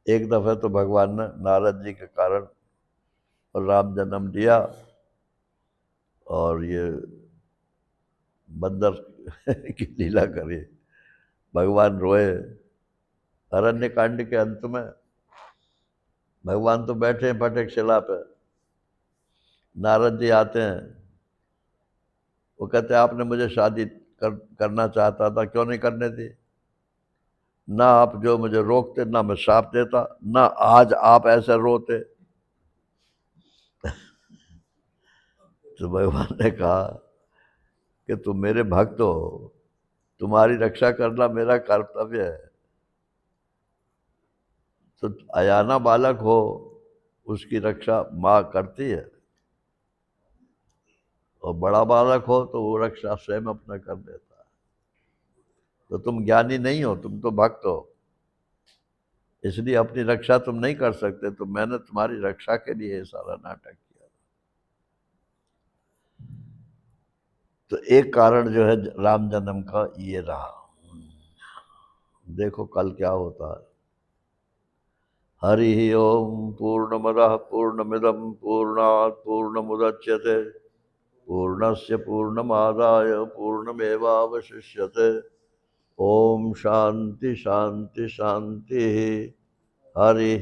एक दफे तो भगवान ने नारद जी के कारण और राम जन्म दिया, और ये बंदर की लीला करी। भगवान रोए। अरण्य कांड के अंत में भगवान तो बैठे हैं फटक शिला पे, नारद जी आते हैं। वो कहते हैं आपने मुझे शादी करना चाहता था, क्यों नहीं करने दी? ना आप जो मुझे रोकते, ना मैं श्राप देता, ना आज आप ऐसे रोते। तो भगवान ने कहा कि तुम मेरे भक्त हो, तुम्हारी रक्षा करना मेरा कर्तव्य है। तो अयाना बालक हो उसकी रक्षा माँ करती है, और बड़ा बालक हो तो वो रक्षा स्वयं अपना कर देता है। तो तुम ज्ञानी नहीं हो, तुम तो भक्त हो, इसलिए अपनी रक्षा तुम नहीं कर सकते। तो मैंने तुम्हारी रक्षा के लिए ये सारा नाटक किया। तो एक कारण जो है राम जन्म का ये रहा। देखो कल क्या होता है। हरि ओम पूर्णमदः पूर्णमिदं पूर्णात् पूर्णमुदच्यते पूर्णस्य पूर्णमादाय पूर्णमेवावशिष्यते। ओम शांति शांति शांति। हरि